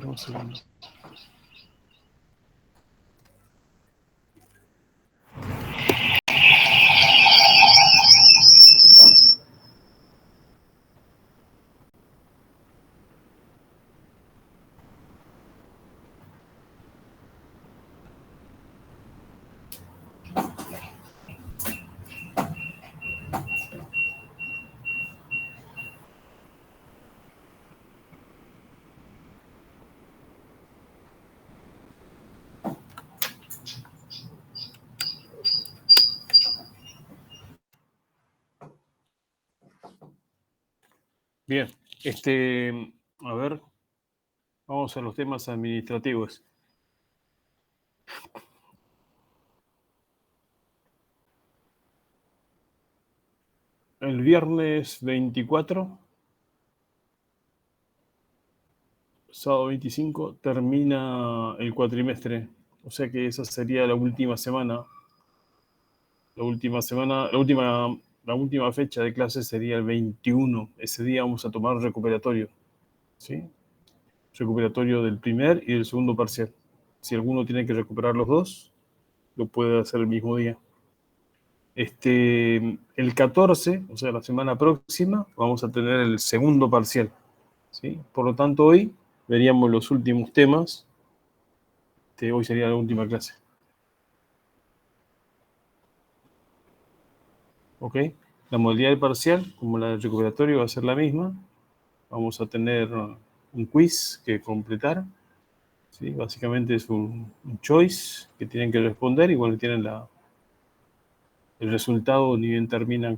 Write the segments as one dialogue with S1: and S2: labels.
S1: Un segundo. Bien, a ver, vamos a los temas administrativos. El viernes 24, sábado 25, termina el cuatrimestre. O sea que esa sería la última semana. La última fecha de clase sería el 21. Ese día vamos a tomar recuperatorio, ¿sí? Recuperatorio del primer y del segundo parcial. Si alguno tiene que recuperar los dos, lo puede hacer el mismo día. El 14, o sea, la semana próxima, vamos a tener el segundo parcial, ¿sí? Por lo tanto, hoy veríamos los últimos temas. Hoy sería la última clase. ¿Ok? La modalidad del parcial, como la del recuperatorio, va a ser la misma. Vamos a tener un quiz que completar, ¿sí? Básicamente es un choice que tienen que responder y bueno, tienen el resultado ni bien terminan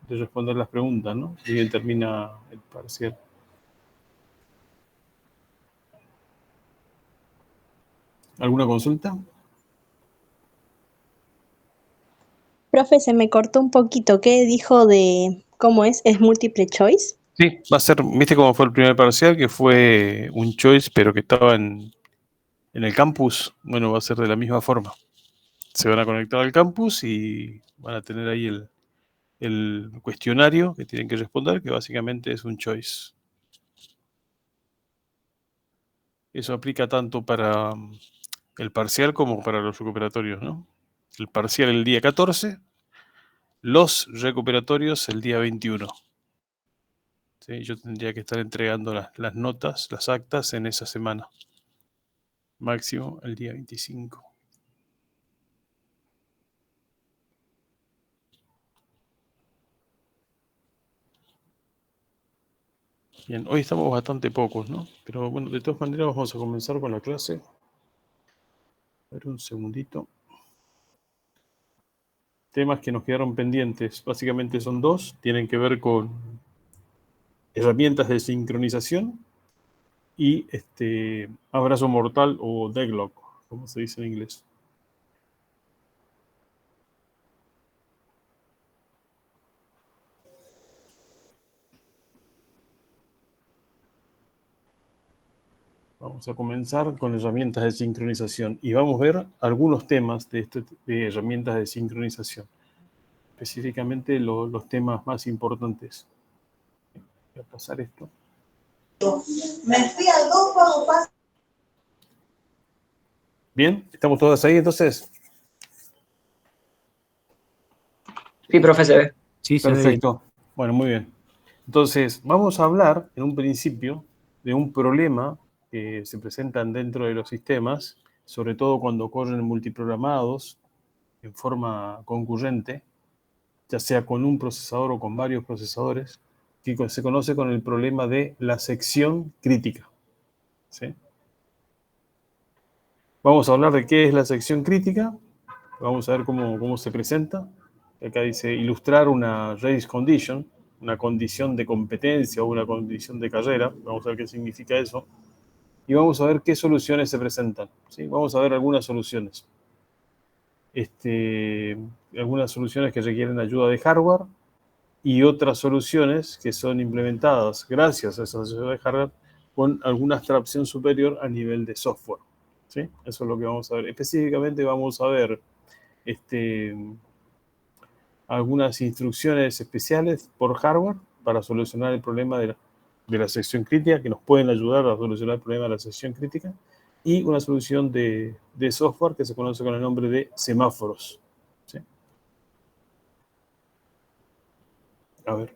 S1: de responder las preguntas, ¿no? Ni bien termina el parcial. ¿Alguna consulta?
S2: Profe, se me cortó un poquito. ¿Qué dijo de cómo es? ¿Es múltiple choice?
S1: Sí, va a ser, ¿viste cómo fue el primer parcial? Que fue un choice, pero que estaba en el campus. Bueno, va a ser de la misma forma. Se van a conectar al campus y van a tener ahí el cuestionario que tienen que responder, que básicamente es un choice. Eso aplica tanto para el parcial como para los recuperatorios, ¿no? El parcial el día 14, los recuperatorios el día 21. ¿Sí? Yo tendría que estar entregando las notas, las actas en esa semana. Máximo el día 25. Bien, hoy estamos bastante pocos, ¿no? Pero bueno, de todas maneras vamos a comenzar con la clase. A ver, un segundito. Temas que nos quedaron pendientes, básicamente son dos. Tienen que ver con herramientas de sincronización y abrazo mortal o deadlock, como se dice en inglés. Vamos a comenzar con herramientas de sincronización y vamos a ver algunos temas de herramientas de sincronización, específicamente los temas más importantes. Voy a pasar esto.
S3: Me fui al 2 cuando pasa.
S1: Bien, ¿estamos todas ahí entonces?
S4: Sí, profe, se ve.
S5: Sí, se ve bien.
S1: Perfecto. Bueno, muy bien. Entonces, vamos a hablar en un principio de un problema que se presentan dentro de los sistemas, sobre todo cuando corren multiprogramados en forma concurrente, ya sea con un procesador o con varios procesadores, que se conoce con el problema de la sección crítica. ¿Sí? Vamos a hablar de qué es la sección crítica, vamos a ver cómo se presenta. Acá dice ilustrar una race condition, una condición de competencia o una condición de carrera. Vamos a ver qué significa eso. Y vamos a ver qué soluciones se presentan. ¿Sí? Vamos a ver algunas soluciones. Algunas soluciones que requieren ayuda de hardware y otras soluciones que son implementadas gracias a esa ayuda de hardware con alguna abstracción superior a nivel de software. ¿Sí? Eso es lo que vamos a ver. Específicamente vamos a ver algunas instrucciones especiales por hardware para solucionar el problema de de la sección crítica que nos pueden ayudar a solucionar el problema de la sección crítica, y una solución de software que se conoce con el nombre de semáforos. ¿Sí? A ver.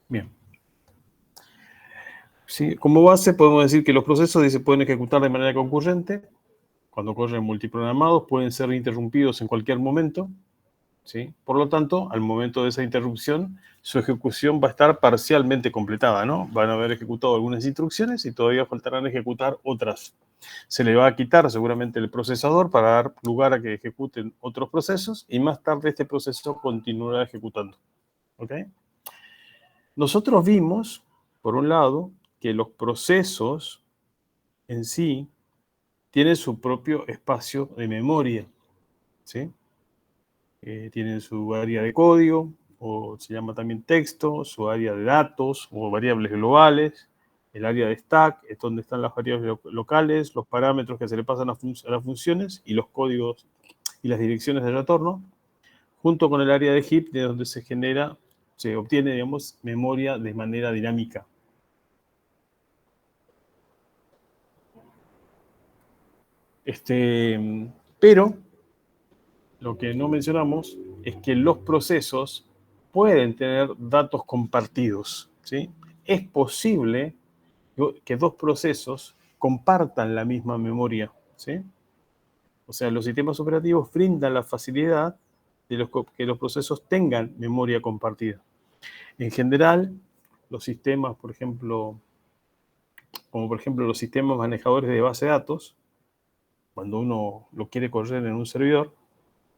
S1: Bien. Sí, como base podemos decir que los procesos se pueden ejecutar de manera concurrente. Cuando corren multiprogramados pueden ser interrumpidos en cualquier momento. ¿Sí? Por lo tanto, al momento de esa interrupción, su ejecución va a estar parcialmente completada, ¿no? Van a haber ejecutado algunas instrucciones y todavía faltarán ejecutar otras. Se le va a quitar seguramente el procesador para dar lugar a que ejecuten otros procesos y más tarde este proceso continuará ejecutando. ¿Ok? Nosotros vimos, por un lado, que los procesos en sí tienen su propio espacio de memoria, ¿sí? Tienen su área de código, o se llama también texto, su área de datos o variables globales, el área de stack, es donde están las variables locales, los parámetros que se le pasan a las funciones y los códigos y las direcciones de retorno, junto con el área de heap, de donde se obtiene, digamos, memoria de manera dinámica. Pero lo que no mencionamos es que los procesos pueden tener datos compartidos, ¿sí? Es posible que dos procesos compartan la misma memoria, ¿sí? O sea, los sistemas operativos brindan la facilidad de que los procesos tengan memoria compartida. En general, los sistemas, por ejemplo, como por ejemplo los sistemas manejadores de base de datos, cuando uno lo quiere correr en un servidor,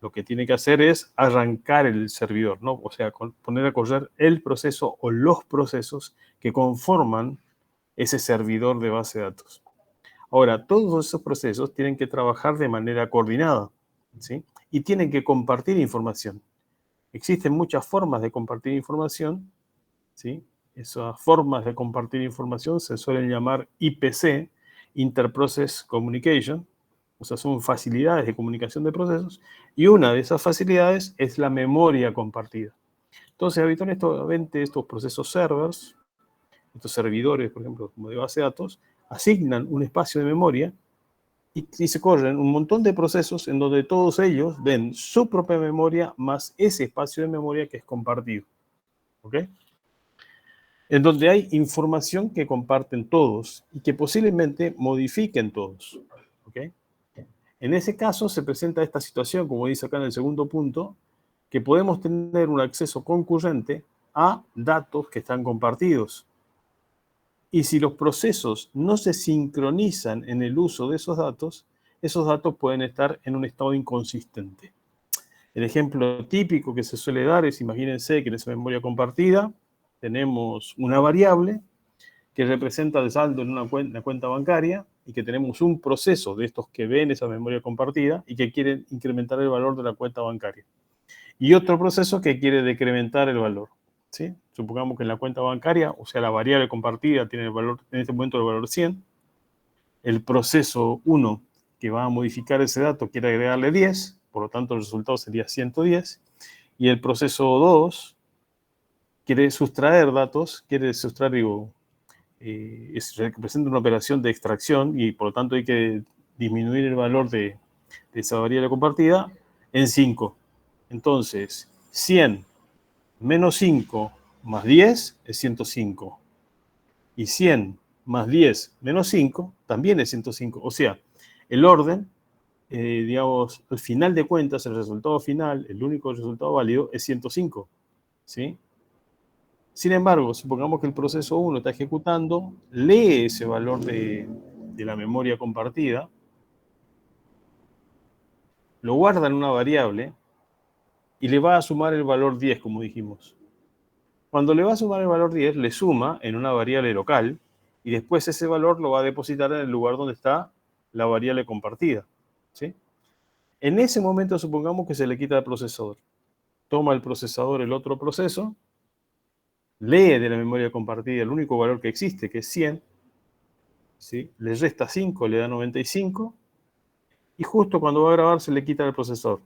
S1: lo que tiene que hacer es arrancar el servidor, ¿no? O sea, poner a correr el proceso o los procesos que conforman ese servidor de base de datos. Ahora, todos esos procesos tienen que trabajar de manera coordinada, ¿sí? Y tienen que compartir información. Existen muchas formas de compartir información, ¿sí? Esas formas de compartir información se suelen llamar IPC, Interprocess Communication, o sea, son facilidades de comunicación de procesos, y una de esas facilidades es la memoria compartida. Entonces, habitualmente estos procesos servers, estos servidores, por ejemplo, como de base de datos, asignan un espacio de memoria y se corren un montón de procesos en donde todos ellos ven su propia memoria más ese espacio de memoria que es compartido. ¿Ok? En donde hay información que comparten todos y que posiblemente modifiquen todos. ¿Ok? En ese caso se presenta esta situación, como dice acá en el segundo punto, que podemos tener un acceso concurrente a datos que están compartidos. Y si los procesos no se sincronizan en el uso de esos datos pueden estar en un estado inconsistente. El ejemplo típico que se suele dar es, imagínense que en esa memoria compartida tenemos una variable que representa el saldo en una cuenta bancaria y que tenemos un proceso de estos que ven esa memoria compartida y que quieren incrementar el valor de la cuenta bancaria. Y otro proceso que quiere decrementar el valor. ¿Sí? Supongamos que en la cuenta bancaria, o sea, la variable compartida tiene el valor, en este momento el valor 100. El proceso 1 que va a modificar ese dato quiere agregarle 10, por lo tanto el resultado sería 110. Y el proceso 2 quiere sustraer datos, representa una operación de extracción y por lo tanto hay que disminuir el valor de esa variable compartida en 5. Entonces, 100 menos 5 más 10 es 105. Y 100 más 10 menos 5 también es 105. O sea, el orden, digamos, al final de cuentas, el resultado final, el único resultado válido es 105. ¿Sí? Sin embargo, supongamos que el proceso 1 está ejecutando, lee ese valor de la memoria compartida, lo guarda en una variable y le va a sumar el valor 10, como dijimos. Cuando le va a sumar el valor 10, le suma en una variable local y después ese valor lo va a depositar en el lugar donde está la variable compartida. ¿Sí? En ese momento, supongamos que se le quita el procesador. Toma el procesador el otro proceso, lee de la memoria compartida el único valor que existe, que es 100, ¿sí? Le resta 5, le da 95, y justo cuando va a grabar se le quita el procesador.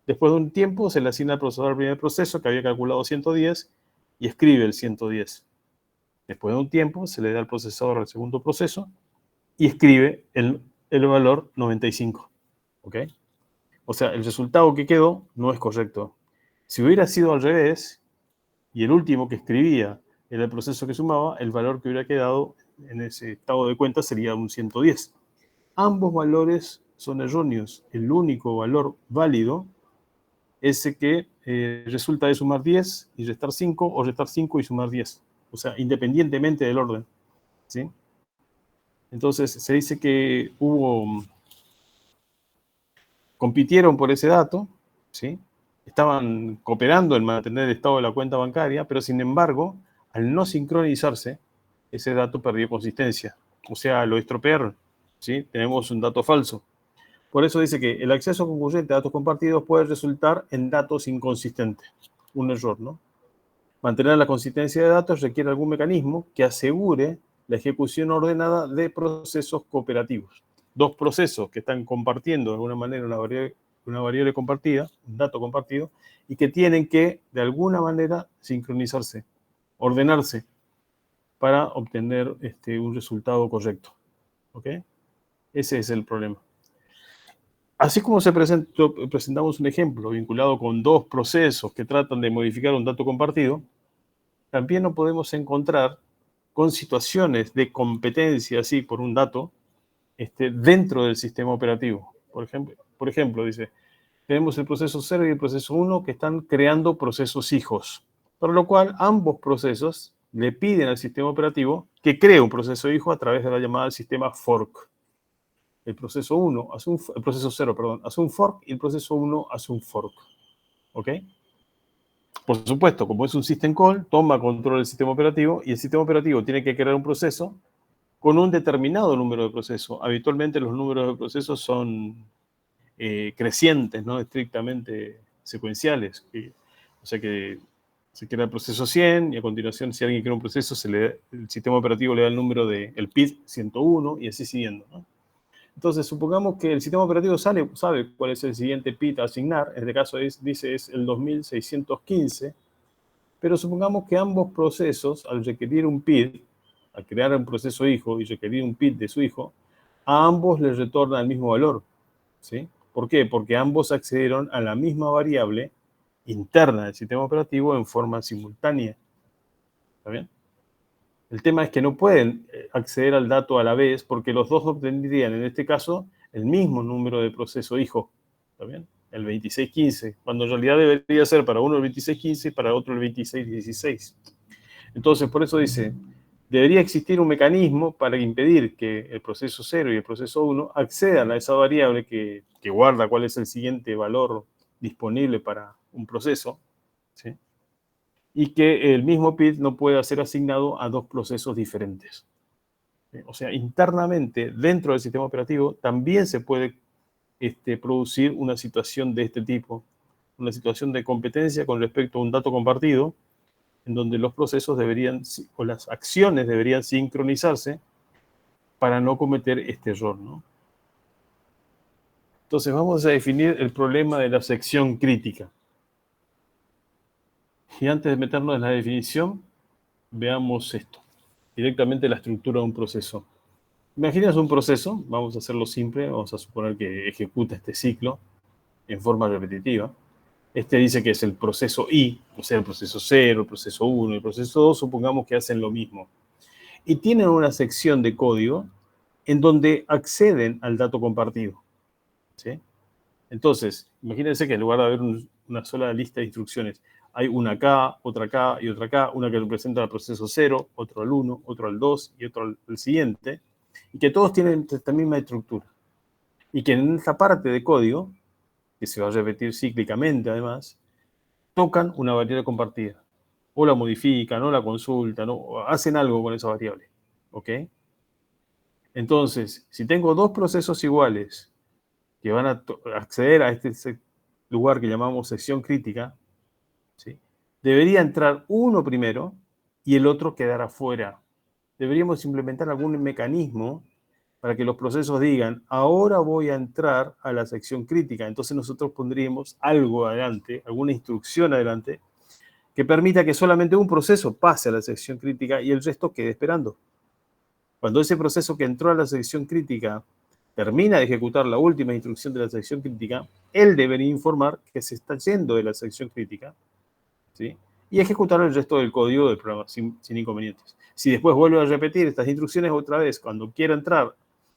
S1: Después de un tiempo se le asigna al procesador el primer proceso que había calculado 110 y escribe el 110. Después de un tiempo se le da al procesador el segundo proceso y escribe el valor 95. ¿Ok? O sea, el resultado que quedó no es correcto. Si hubiera sido al revés y el último que escribía era el proceso que sumaba, el valor que hubiera quedado en ese estado de cuenta sería un 110. Ambos valores son erróneos. El único valor válido es el que resulta de sumar 10 y restar 5 o restar 5 y sumar 10. O sea, independientemente del orden. ¿Sí? Entonces, se dice que compitieron por ese dato, ¿sí? Estaban cooperando en mantener el estado de la cuenta bancaria, pero sin embargo, al no sincronizarse, ese dato perdió consistencia. O sea, lo estropearon, ¿sí? Tenemos un dato falso. Por eso dice que el acceso concurrente a datos compartidos puede resultar en datos inconsistentes. Un error, ¿no? Mantener la consistencia de datos requiere algún mecanismo que asegure la ejecución ordenada de procesos cooperativos. Dos procesos que están compartiendo de alguna manera una variable compartida, un dato compartido, y que tienen que, de alguna manera, sincronizarse, ordenarse para obtener un resultado correcto. ¿Ok? Ese es el problema. Así como presentamos un ejemplo vinculado con dos procesos que tratan de modificar un dato compartido, también nos podemos encontrar con situaciones de competencia, así, por un dato, dentro del sistema operativo. Por ejemplo, dice, tenemos el proceso 0 y el proceso 1 que están creando procesos hijos, por lo cual ambos procesos le piden al sistema operativo que cree un proceso hijo a través de la llamada del sistema fork. El proceso 0, perdón, hace un fork y el proceso 1 hace un fork. ¿Ok? Por supuesto, como es un system call, toma control del sistema operativo y el sistema operativo tiene que crear un proceso con un determinado número de procesos. Habitualmente los números de procesos son crecientes, no estrictamente secuenciales. O sea que se crea el proceso 100 y a continuación, si alguien crea un proceso, el sistema operativo le da el número del PID 101 y así siguiendo, ¿no? Entonces, supongamos que el sistema operativo sabe cuál es el siguiente PID a asignar. En este caso dice es el 2615. Pero supongamos que ambos procesos, al requerir un PID, al crear un proceso hijo y requerir un PID de su hijo, a ambos les retorna el mismo valor. ¿Sí? ¿Por qué? Porque ambos accedieron a la misma variable interna del sistema operativo en forma simultánea. ¿Está bien? El tema es que no pueden acceder al dato a la vez porque los dos obtendrían, en este caso, el mismo número de proceso hijo. ¿Está bien? El 2615, cuando en realidad debería ser para uno el 2615 y para otro el 2616. Entonces, por eso dice, debería existir un mecanismo para impedir que el proceso 0 y el proceso 1 accedan a esa variable que guarda cuál es el siguiente valor disponible para un proceso, ¿sí? Y que el mismo PID no pueda ser asignado a dos procesos diferentes. O sea, internamente, dentro del sistema operativo, también se puede producir una situación de este tipo, una situación de competencia con respecto a un dato compartido, en donde los procesos o las acciones deberían sincronizarse para no cometer este error, ¿no? Entonces vamos a definir el problema de la sección crítica. Y antes de meternos en la definición, veamos esto, directamente la estructura de un proceso. Imaginas un proceso, vamos a hacerlo simple, vamos a suponer que ejecuta este ciclo en forma repetitiva. Dice que es el proceso I, o sea, el proceso 0, el proceso 1, el proceso 2, supongamos que hacen lo mismo. Y tienen una sección de código en donde acceden al dato compartido. ¿Sí? Entonces, imagínense que en lugar de haber una sola lista de instrucciones, hay una acá, otra acá y otra acá, una que representa el proceso 0, otro al 1, otro al 2 y otro al siguiente, y que todos tienen esta misma estructura. Y que en esta parte de código, que se va a repetir cíclicamente además, tocan una variable compartida. O la modifican, o la consultan, o hacen algo con esa variable. ¿Ok? Entonces, si tengo dos procesos iguales que van a acceder a este lugar que llamamos sección crítica, ¿sí? Debería entrar uno primero y el otro quedar afuera. Deberíamos implementar algún mecanismo para que los procesos digan, ahora voy a entrar a la sección crítica. Entonces nosotros pondríamos algo adelante, alguna instrucción adelante, que permita que solamente un proceso pase a la sección crítica y el resto quede esperando. Cuando ese proceso que entró a la sección crítica termina de ejecutar la última instrucción de la sección crítica, él debería informar que se está yendo de la sección crítica, ¿sí? Y ejecutar el resto del código del programa sin inconvenientes. Si después vuelve a repetir estas instrucciones otra vez, cuando quiera entrar a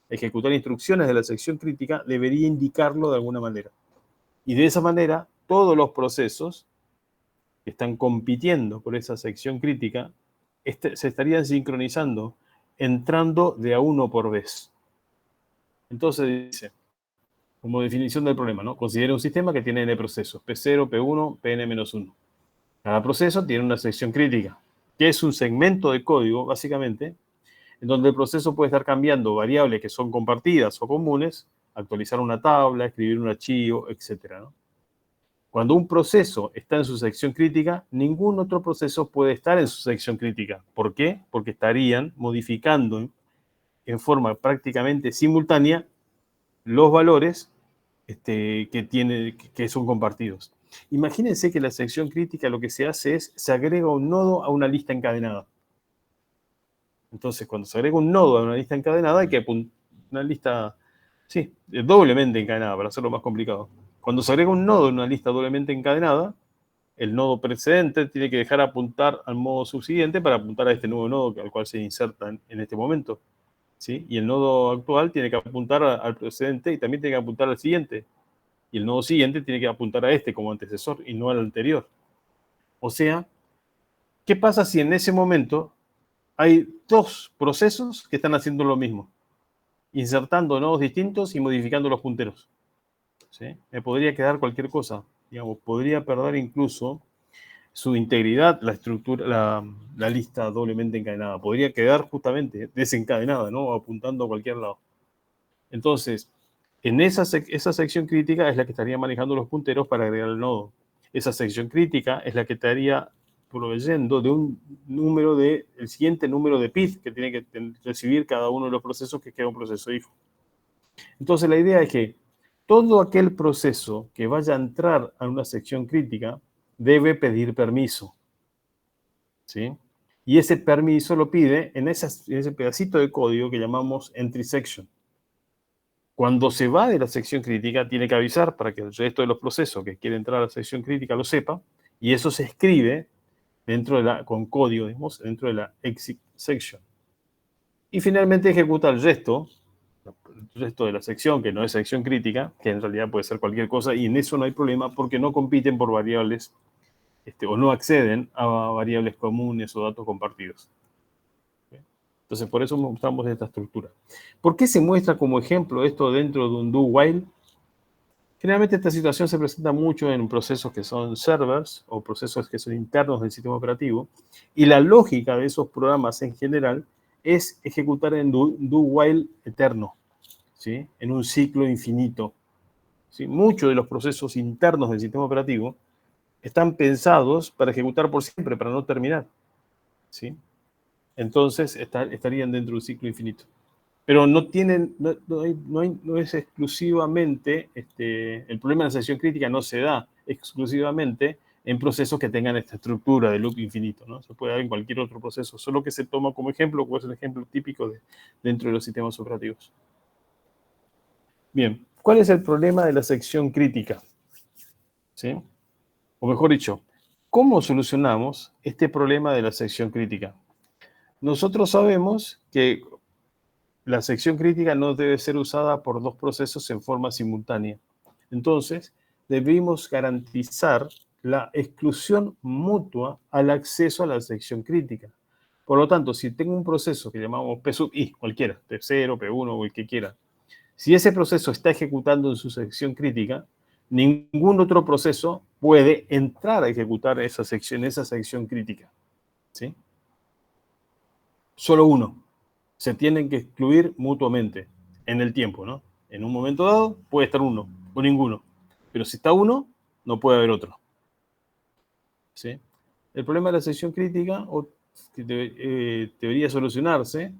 S1: ejecutar instrucciones de la sección crítica, debería indicarlo de alguna manera. Y de esa manera, todos los procesos que están compitiendo por esa sección crítica se estarían sincronizando, entrando de a uno por vez. Entonces dice, como definición del problema, ¿no? Considera un sistema que tiene n procesos, P0, P1, Pn-1. Cada proceso tiene una sección crítica, que es un segmento de código, básicamente, en donde el proceso puede estar cambiando variables que son compartidas o comunes, actualizar una tabla, escribir un archivo, etc., ¿no? Cuando un proceso está en su sección crítica, ningún otro proceso puede estar en su sección crítica. ¿Por qué? Porque estarían modificando en forma prácticamente simultánea los valores que son compartidos. Imagínense que la sección crítica lo que se hace es, se agrega un nodo a una lista encadenada. Entonces, cuando se agrega un nodo a una lista encadenada, hay que una lista, sí, doblemente encadenada, para hacerlo más complicado. Cuando se agrega un nodo en una lista doblemente encadenada, el nodo precedente tiene que dejar apuntar al nodo subsiguiente para apuntar a este nuevo nodo al cual se inserta en este momento, ¿sí? Y el nodo actual tiene que apuntar al precedente y también tiene que apuntar al siguiente. Y el nodo siguiente tiene que apuntar a este como antecesor y no al anterior. O sea, ¿qué pasa si en ese momento hay dos procesos que están haciendo lo mismo? Insertando nodos distintos y modificando los punteros, ¿sí? Me podría quedar cualquier cosa. Digamos, podría perder incluso su integridad, la estructura, la lista doblemente encadenada. Podría quedar justamente desencadenada, ¿no? Apuntando a cualquier lado. Entonces, en esa sección crítica es la que estaría manejando los punteros para agregar el nodo. Esa sección crítica es la que estaría proveyendo de el siguiente número de PID que tiene que recibir cada uno de los procesos que queda un proceso hijo. Entonces, la idea es que todo aquel proceso que vaya a entrar a una sección crítica debe pedir permiso, ¿sí? Y ese permiso lo pide en ese pedacito de código que llamamos entry section. Cuando se va de la sección crítica, tiene que avisar para que el resto de los procesos que quieren entrar a la sección crítica lo sepa, y eso se escribe con código, digamos, dentro de la exit section. Y finalmente ejecuta el resto de la sección, que no es sección crítica, que en realidad puede ser cualquier cosa, y en eso no hay problema porque no compiten por variables o no acceden a variables comunes o datos compartidos. Entonces, por eso mostramos esta estructura. ¿Por qué se muestra como ejemplo esto dentro de un do-while? Generalmente esta situación se presenta mucho en procesos que son servers o procesos que son internos del sistema operativo, y la lógica de esos programas en general es ejecutar en do-while eterno, ¿sí? En un ciclo infinito, ¿sí? Muchos de los procesos internos del sistema operativo están pensados para ejecutar por siempre, para no terminar, ¿sí? Entonces estarían dentro de un ciclo infinito. Pero no es exclusivamente, el problema de la sección crítica no se da exclusivamente en procesos que tengan esta estructura de loop infinito, ¿no? Se puede dar en cualquier otro proceso, solo que se toma como ejemplo, o es el ejemplo típico dentro de los sistemas operativos. Bien, ¿cuál es el problema de la sección crítica? ¿Sí? O mejor dicho, ¿cómo solucionamos este problema de la sección crítica? Nosotros sabemos que la sección crítica no debe ser usada por dos procesos en forma simultánea. Entonces, debemos garantizar la exclusión mutua al acceso a la sección crítica. Por lo tanto, si tengo un proceso que llamamos P sub I, cualquiera, P0, P1 o el que quiera, si ese proceso está ejecutando en su sección crítica, ningún otro proceso puede entrar a ejecutar esa sección crítica, ¿sí? Solo uno. Se tienen que excluir mutuamente en el tiempo, ¿no? En un momento dado puede estar uno o ninguno, pero si está uno, no puede haber otro, ¿sí? El problema de la sección crítica debería solucionarse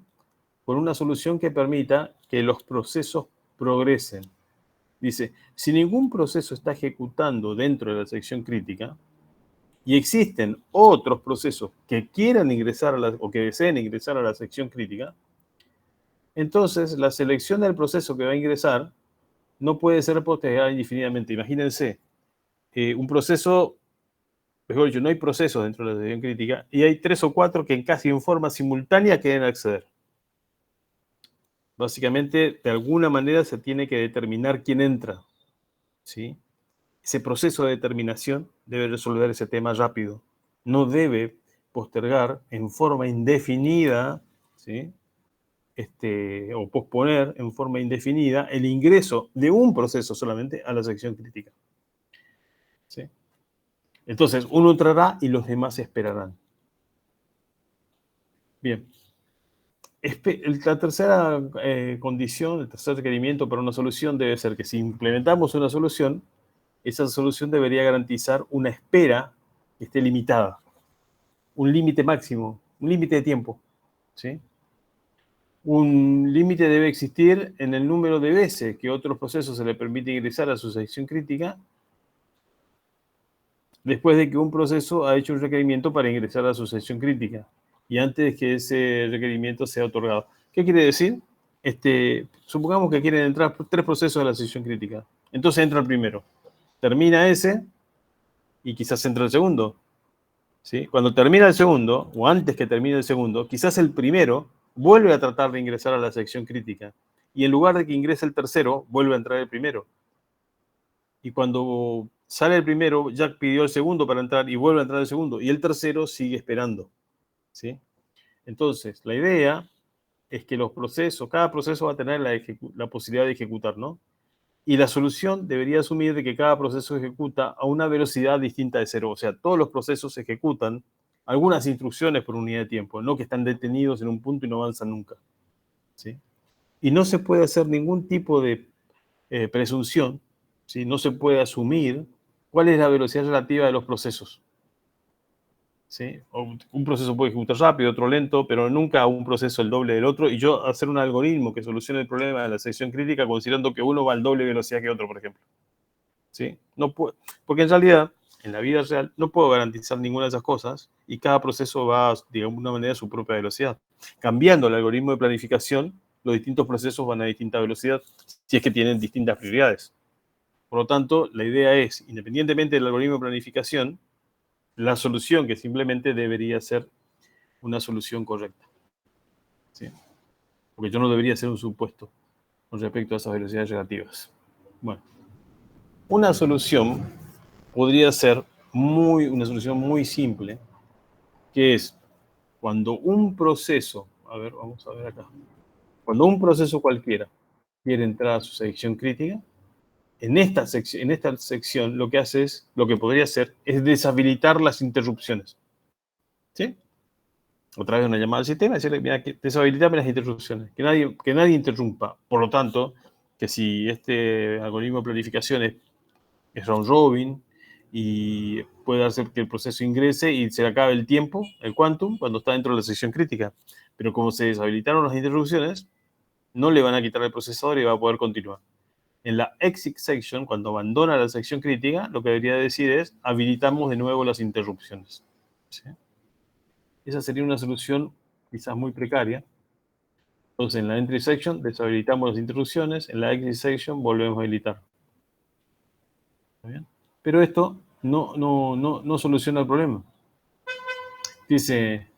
S1: con una solución que permita que los procesos progresen. Dice, si ningún proceso está ejecutando dentro de la sección crítica y existen otros procesos que quieran ingresar o que deseen ingresar a la sección crítica, entonces la selección del proceso que va a ingresar no puede ser postergada indefinidamente. Imagínense, un proceso, mejor dicho, no hay procesos dentro de la sección crítica y hay 3 o 4 que casi en forma simultánea quieren acceder. Básicamente, de alguna manera se tiene que determinar quién entra, ¿sí? Ese proceso de determinación debe resolver ese tema rápido. No debe postergar en forma indefinida, ¿sí? O posponer en forma indefinida el ingreso de un proceso solamente a la sección crítica, ¿sí? Entonces, uno entrará y los demás esperarán. Bien. La tercera condición, el tercer requerimiento para una solución debe ser que si implementamos una solución, esa solución debería garantizar una espera que esté limitada, un límite máximo, un límite de tiempo, ¿sí? Un límite debe existir en el número de veces que otros procesos se le permite ingresar a su sección crítica después de que un proceso ha hecho un requerimiento para ingresar a su sección crítica y antes de que ese requerimiento sea otorgado. ¿Qué quiere decir? Supongamos que quieren entrar 3 procesos a la sección crítica. Entonces entra el primero. Termina ese y quizás entra el segundo, ¿sí? Cuando termina el segundo, o antes que termine el segundo, quizás el primero vuelve a tratar de ingresar a la sección crítica. Y en lugar de que ingrese el tercero, vuelve a entrar el primero. Y cuando sale el primero, ya pidió el segundo para entrar y vuelve a entrar el segundo. Y el tercero sigue esperando, ¿sí? Entonces, la idea es que los procesos, cada proceso va a tener la posibilidad de ejecutar, ¿no? Y la solución debería asumir de que cada proceso ejecuta a una velocidad distinta de cero. O sea, todos los procesos ejecutan algunas instrucciones por unidad de tiempo, no que están detenidos en un punto y no avanzan nunca, ¿sí? Y no se puede hacer ningún tipo de presunción, ¿sí? No se puede asumir cuál es la velocidad relativa de los procesos, ¿sí? Un proceso puede ejecutar rápido, otro lento, pero nunca un proceso el doble del otro, y yo hacer un algoritmo que solucione el problema de la sección crítica considerando que uno va al doble velocidad que otro, por ejemplo, ¿sí? No puedo, porque en realidad, en la vida real, no puedo garantizar ninguna de esas cosas y cada proceso va, de alguna manera, a su propia velocidad. Cambiando el algoritmo de planificación, los distintos procesos van a distinta velocidad, si es que tienen distintas prioridades. Por lo tanto, la idea es, independientemente del algoritmo de planificación, la solución que simplemente debería ser una solución correcta, ¿sí? Porque yo no debería hacer un supuesto con respecto a esas velocidades relativas. Bueno, una solución podría ser una solución muy simple, que es cuando un proceso, a ver, vamos a ver acá, cuando un proceso cualquiera quiere entrar a su sección crítica, en esta sección lo que podría hacer es deshabilitar las interrupciones, ¿sí? Otra vez una llamada al sistema, decirle, mira, deshabilitame las interrupciones, que nadie interrumpa. Por lo tanto, que si este algoritmo de planificación es round robin y puede hacer que el proceso ingrese y se le acabe el tiempo, el quantum, cuando está dentro de la sección crítica. Pero como se deshabilitaron las interrupciones, no le van a quitar el procesador y va a poder continuar. En la exit section, cuando abandona la sección crítica, lo que debería decir es habilitamos de nuevo las interrupciones, ¿sí? Esa sería una solución quizás muy precaria. Entonces, en la entry section deshabilitamos las interrupciones, en la exit section volvemos a habilitar. ¿Está bien? Pero esto no soluciona el problema. Dice,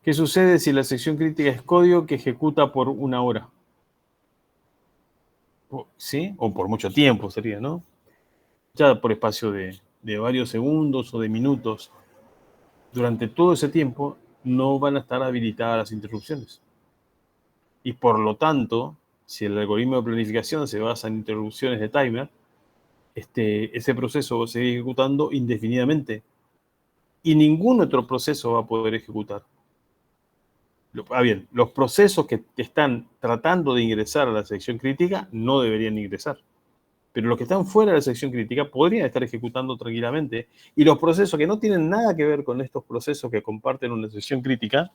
S1: ¿qué sucede si la sección crítica es código que ejecuta por 1 hora? ¿Sí? O por mucho tiempo sería, ¿no? Ya por espacio de varios segundos o de minutos. Durante todo ese tiempo no van a estar habilitadas las interrupciones. Y por lo tanto, si el algoritmo de planificación se basa en interrupciones de timer, ese proceso va a seguir ejecutando indefinidamente. Y ningún otro proceso va a poder ejecutar. Bien, los procesos que están tratando de ingresar a la sección crítica no deberían ingresar. Pero los que están fuera de la sección crítica podrían estar ejecutando tranquilamente. Y los procesos que no tienen nada que ver con estos procesos que comparten una sección crítica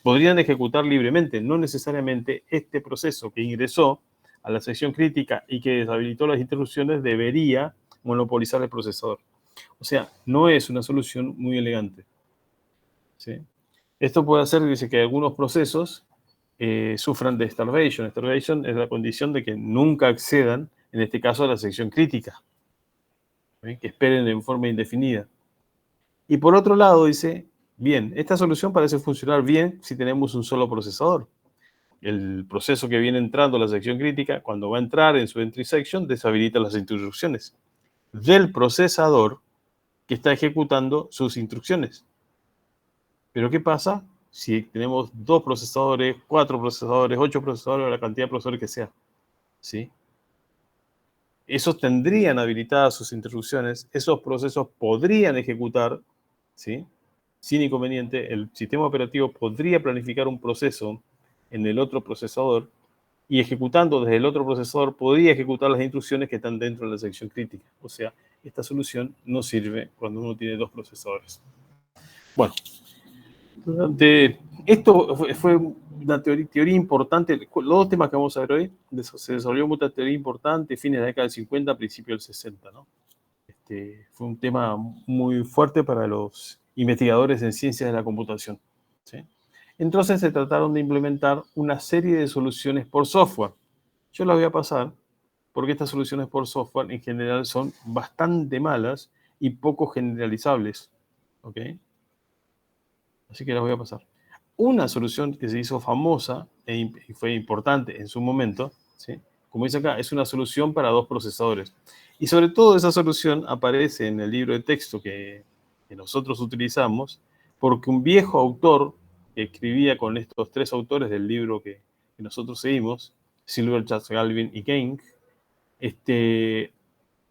S1: podrían ejecutar libremente, no necesariamente este proceso que ingresó a la sección crítica y que deshabilitó las interrupciones debería monopolizar el procesador. O sea, no es una solución muy elegante, ¿sí? Esto puede hacer, dice, que algunos procesos sufran de starvation. Starvation es la condición de que nunca accedan, en este caso, a la sección crítica, ¿sí? Que esperen en forma indefinida. Y por otro lado, dice, bien, esta solución parece funcionar bien si tenemos un solo procesador. El proceso que viene entrando a la sección crítica, cuando va a entrar en su entry section, deshabilita las instrucciones del procesador que está ejecutando sus instrucciones. Pero ¿qué pasa si tenemos 2 procesadores, 4 procesadores, 8 procesadores, o la cantidad de procesadores que sea? ¿Sí? Esos tendrían habilitadas sus instrucciones, esos procesos podrían ejecutar, ¿sí? Sin inconveniente, el sistema operativo podría planificar un proceso en el otro procesador y ejecutando desde el otro procesador podría ejecutar las instrucciones que están dentro de la sección crítica. O sea, esta solución no sirve cuando uno tiene 2 procesadores. Bueno, esto fue una teoría importante. Los 2 temas que vamos a ver hoy, se desarrolló una teoría importante, fines de la década del 50, principios del 60, ¿no? Fue un tema muy fuerte para los investigadores en ciencias de la computación, ¿sí? Entonces se trataron de implementar una serie de soluciones por software. Yo las voy a pasar porque estas soluciones por software en general son bastante malas y poco generalizables, ¿ok? Así que las voy a pasar. Una solución que se hizo famosa y fue importante en su momento, ¿sí? Como dice acá, es una solución para 2 procesadores. Y sobre todo esa solución aparece en el libro de texto que nosotros utilizamos, porque un viejo autor que escribía con estos 3 autores del libro que nosotros seguimos, Silverchat, Galvin y Genk,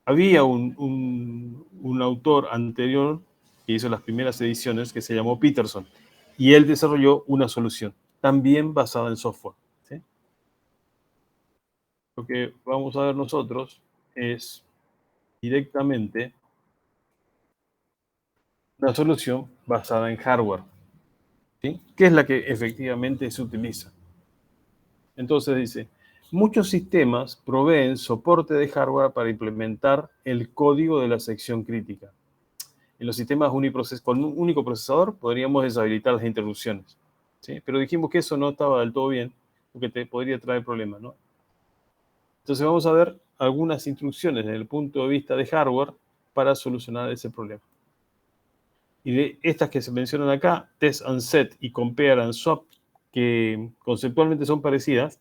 S1: había un autor anterior que hizo las primeras ediciones que se llamó Peterson y él desarrolló una solución también basada en software, ¿sí? Lo que vamos a ver nosotros es directamente una solución basada en hardware, ¿sí? Que es la que efectivamente se utiliza. Entonces dice, muchos sistemas proveen soporte de hardware para implementar el código de la sección crítica. En los sistemas con un único procesador podríamos deshabilitar las interrupciones, ¿sí? Pero dijimos que eso no estaba del todo bien, porque te podría traer problemas, ¿no? Entonces vamos a ver algunas instrucciones desde el punto de vista de hardware para solucionar ese problema. Y de estas que se mencionan acá, test and set y compare and swap, que conceptualmente son parecidas,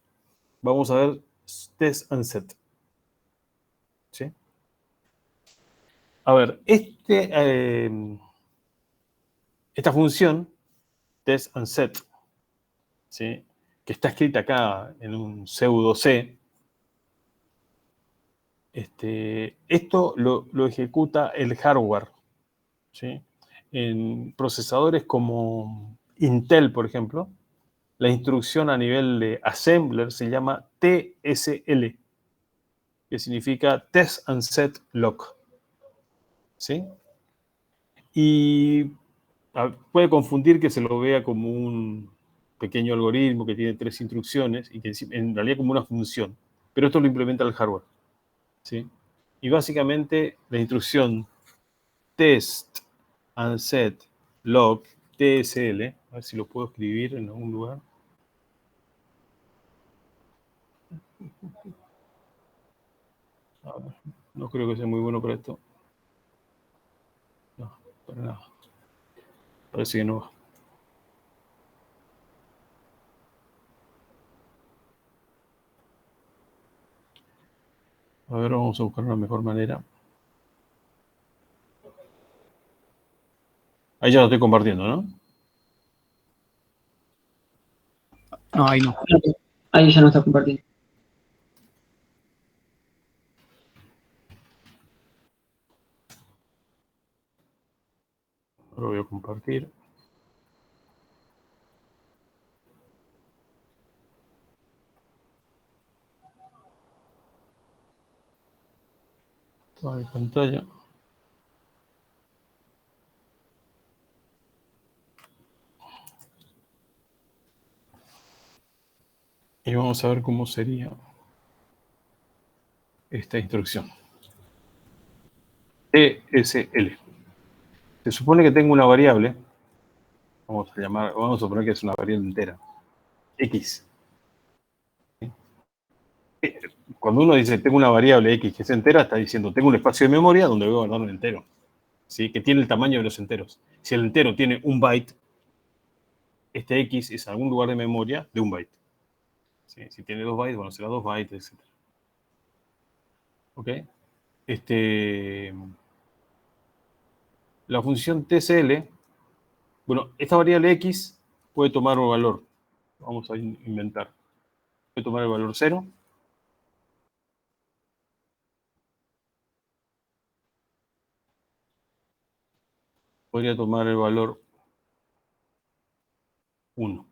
S1: vamos a ver test and set, ¿sí? A ver, esta función, test and set, ¿sí? Que está escrita acá en un pseudo C, esto lo ejecuta el hardware, ¿sí? En procesadores como Intel, por ejemplo, la instrucción a nivel de assembler se llama TSL, que significa Test and Set Lock, ¿sí? Y puede confundir que se lo vea como un pequeño algoritmo que tiene 3 instrucciones y que en realidad como una función, pero esto lo implementa el hardware, ¿sí? Y básicamente la instrucción test and set log TSL, a ver si lo puedo escribir en algún lugar. A ver, no creo que sea muy bueno para esto. No, para nada. Parece que no. A ver, vamos a buscar una mejor manera. Ahí ya lo estoy compartiendo, ¿no?
S5: No, ahí no.
S4: Ahí ya no está compartiendo.
S1: Lo voy a compartir. Toda mi pantalla. Y vamos a ver cómo sería esta instrucción. TSL. Se supone que tengo una variable, vamos a suponer que es una variable entera, X. Cuando uno dice tengo una variable X que es entera, está diciendo tengo un espacio de memoria donde voy a guardar un entero, ¿sí? Que tiene el tamaño de los enteros. Si el entero tiene un byte, este X es algún lugar de memoria de un byte. ¿Sí? Si tiene 2 bytes, bueno, será 2 bytes, etc. ¿Ok? La función TCL, bueno, esta variable X puede tomar un valor. Vamos a inventar. Puede tomar el valor 0. Podría tomar el valor 1.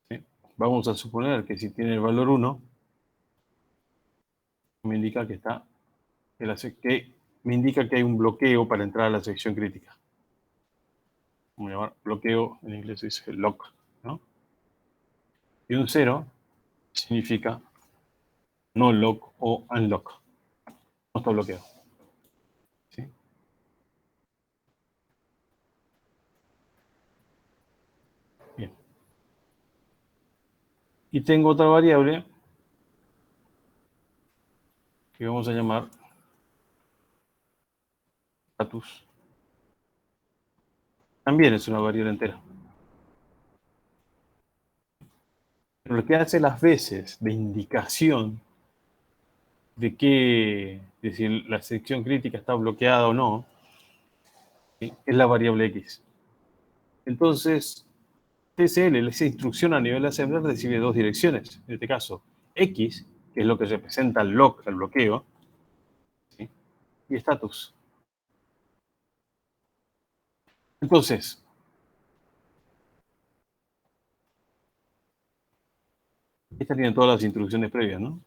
S1: ¿Sí? Vamos a suponer que si tiene el valor 1, me indica que me indica que hay un bloqueo para entrar a la sección crítica. Vamos a llamar bloqueo, en inglés se dice lock, ¿no? Y un 0 significa no lock o unlock. No está bloqueado. ¿Sí? Bien. Y tengo otra variable que vamos a llamar status. También es una variable entera. Pero lo que hace las veces de indicación de si la sección crítica está bloqueada o no, ¿sí? Es la variable X. Entonces, TCL, esa instrucción a nivel assembler, recibe dos direcciones. En este caso, X, que es lo que representa el lock, el bloqueo, ¿sí? Y status. Entonces, estas tienen todas las instrucciones previas, ¿no?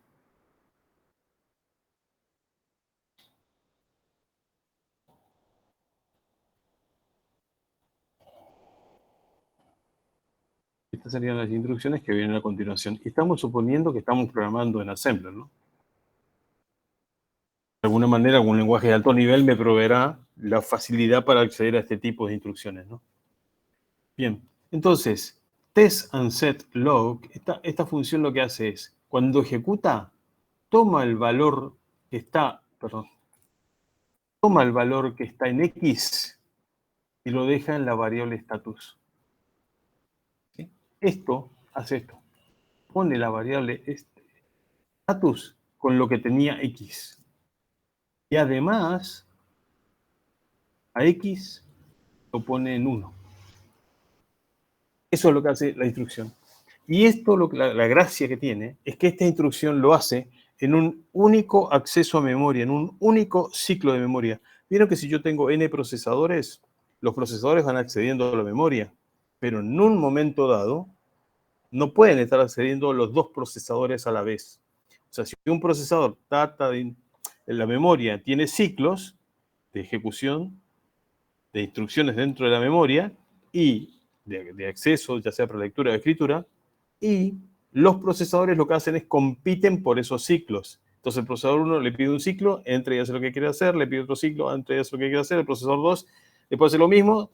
S1: Estas serían las instrucciones que vienen a continuación. Y estamos suponiendo que estamos programando en assembler, ¿no? De alguna manera, algún lenguaje de alto nivel me proveerá la facilidad para acceder a este tipo de instrucciones, ¿no? Bien, entonces, test and set log, esta función lo que hace es, cuando ejecuta, toma el valor que está, toma el valor que está en X y lo deja en la variable status. ¿Sí? Esto hace esto. Pone la variable status con lo que tenía X. Y además, a X lo pone en 1. Eso es lo que hace la instrucción. Y esto, la gracia que tiene, es que esta instrucción lo hace en un único acceso a memoria, en un único ciclo de memoria. Vieron que si yo tengo N procesadores, los procesadores van accediendo a la memoria, pero en un momento dado no pueden estar accediendo los dos procesadores a la vez. O sea, si un procesador trata en la memoria tiene ciclos de ejecución de instrucciones dentro de la memoria y de acceso, ya sea para lectura o escritura, y los procesadores lo que hacen es compiten por esos ciclos. Entonces el procesador 1 le pide un ciclo, entra y hace lo que quiere hacer, le pide otro ciclo, entra y hace lo que quiere hacer, el procesador 2 le puede hacer lo mismo,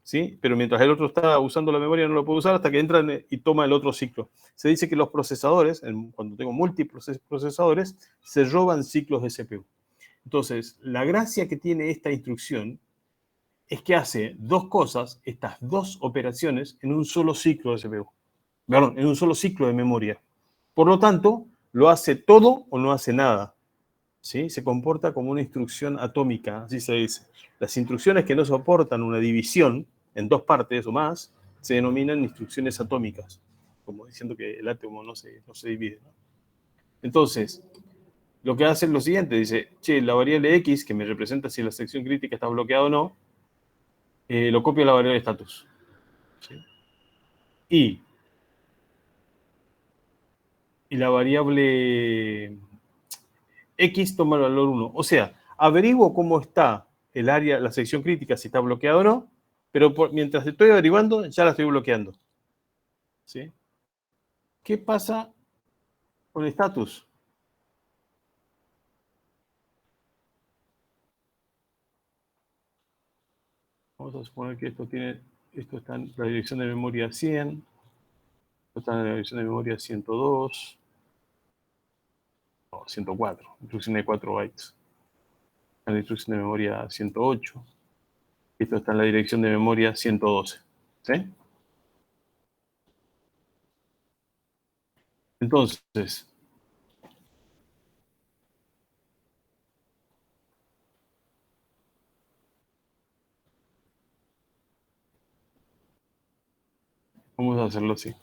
S1: ¿sí? Pero mientras el otro está usando la memoria no lo puede usar hasta que entra y toma el otro ciclo. Se dice que los procesadores, cuando tengo múltiples procesadores, se roban ciclos de CPU. Entonces, la gracia que tiene esta instrucción es que hace dos cosas, estas dos operaciones, en un solo ciclo de CPU. Perdón, en un solo ciclo de memoria. Por lo tanto, lo hace todo o no hace nada. ¿Sí? Se comporta como una instrucción atómica, así se dice. Las instrucciones que no soportan una división en dos partes o más se denominan instrucciones atómicas, como diciendo que el átomo no se divide, ¿no? Entonces, lo que hace es lo siguiente, dice, che, la variable X, que me representa si la sección crítica está bloqueada o no, lo copio a la variable status. ¿Sí? Y la variable X toma el valor 1. O sea, averiguo cómo está el área, la sección crítica, si está bloqueada o no, Pero mientras estoy averiguando, ya la estoy bloqueando. ¿Sí? ¿Qué pasa con el status? Vamos a suponer que esto está en la dirección de memoria 100, esto está en la dirección de memoria 102, no, 104, instrucción de 4 bytes. En la instrucción de memoria 108. Esto está en la dirección de memoria 112. ¿Sí? Entonces, vamos a hacerlo así.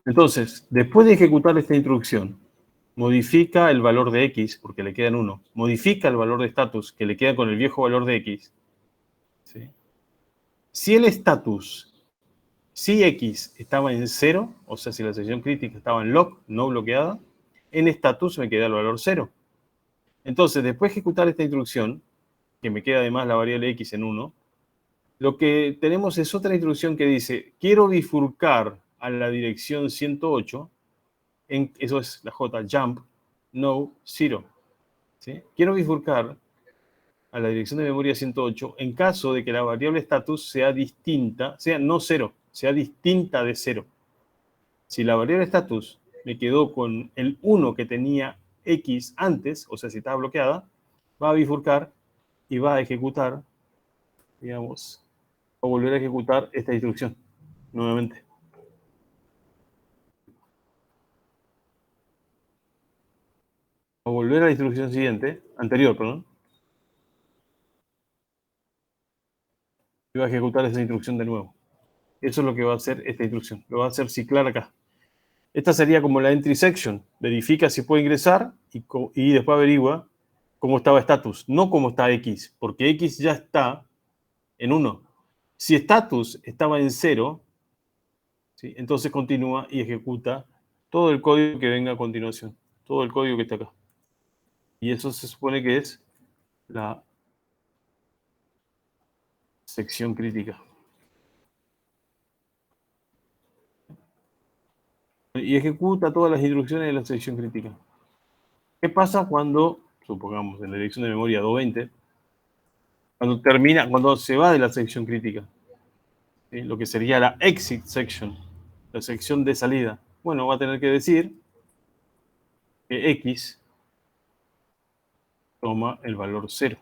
S1: Entonces, después de ejecutar esta instrucción, modifica el valor de X, porque le quedan 1. Modifica el valor de status, que le queda con el viejo valor de X. ¿Sí? Si el status, si X estaba en 0, o sea, si la sección crítica estaba en lock, no bloqueada, en status me queda el valor 0. Entonces, después de ejecutar esta instrucción, que me queda además la variable X en 1, lo que tenemos es otra instrucción que dice, quiero bifurcar a la dirección 108, eso es la J, jump, no, 0. ¿Sí? Quiero bifurcar a la dirección de memoria 108 en caso de que la variable status sea distinta, sea no 0, sea distinta de 0. Si la variable status me quedó con el 1 que tenía X antes, o sea, si estaba bloqueada, va a bifurcar y va a ejecutar, digamos, o volver a ejecutar esta instrucción nuevamente. O volver a la instrucción siguiente, anterior, perdón, y va a ejecutar esa instrucción de nuevo. Eso es lo que va a hacer esta instrucción. Lo va a hacer ciclar acá. Esta sería como la entry section. Verifica si puede ingresar y después averigua cómo estaba status, no cómo está X, porque X ya está en 1. Si status estaba en 0, ¿sí? Entonces continúa y ejecuta todo el código que venga a continuación, todo el código que está acá. Y eso se supone que es la sección crítica. Y ejecuta todas las instrucciones de la sección crítica. ¿Qué pasa cuando, supongamos, en la dirección de memoria 220, cuando se va de la sección crítica? ¿Sí? Lo que sería la exit section, la sección de salida. Bueno, va a tener que decir que X toma el valor 0.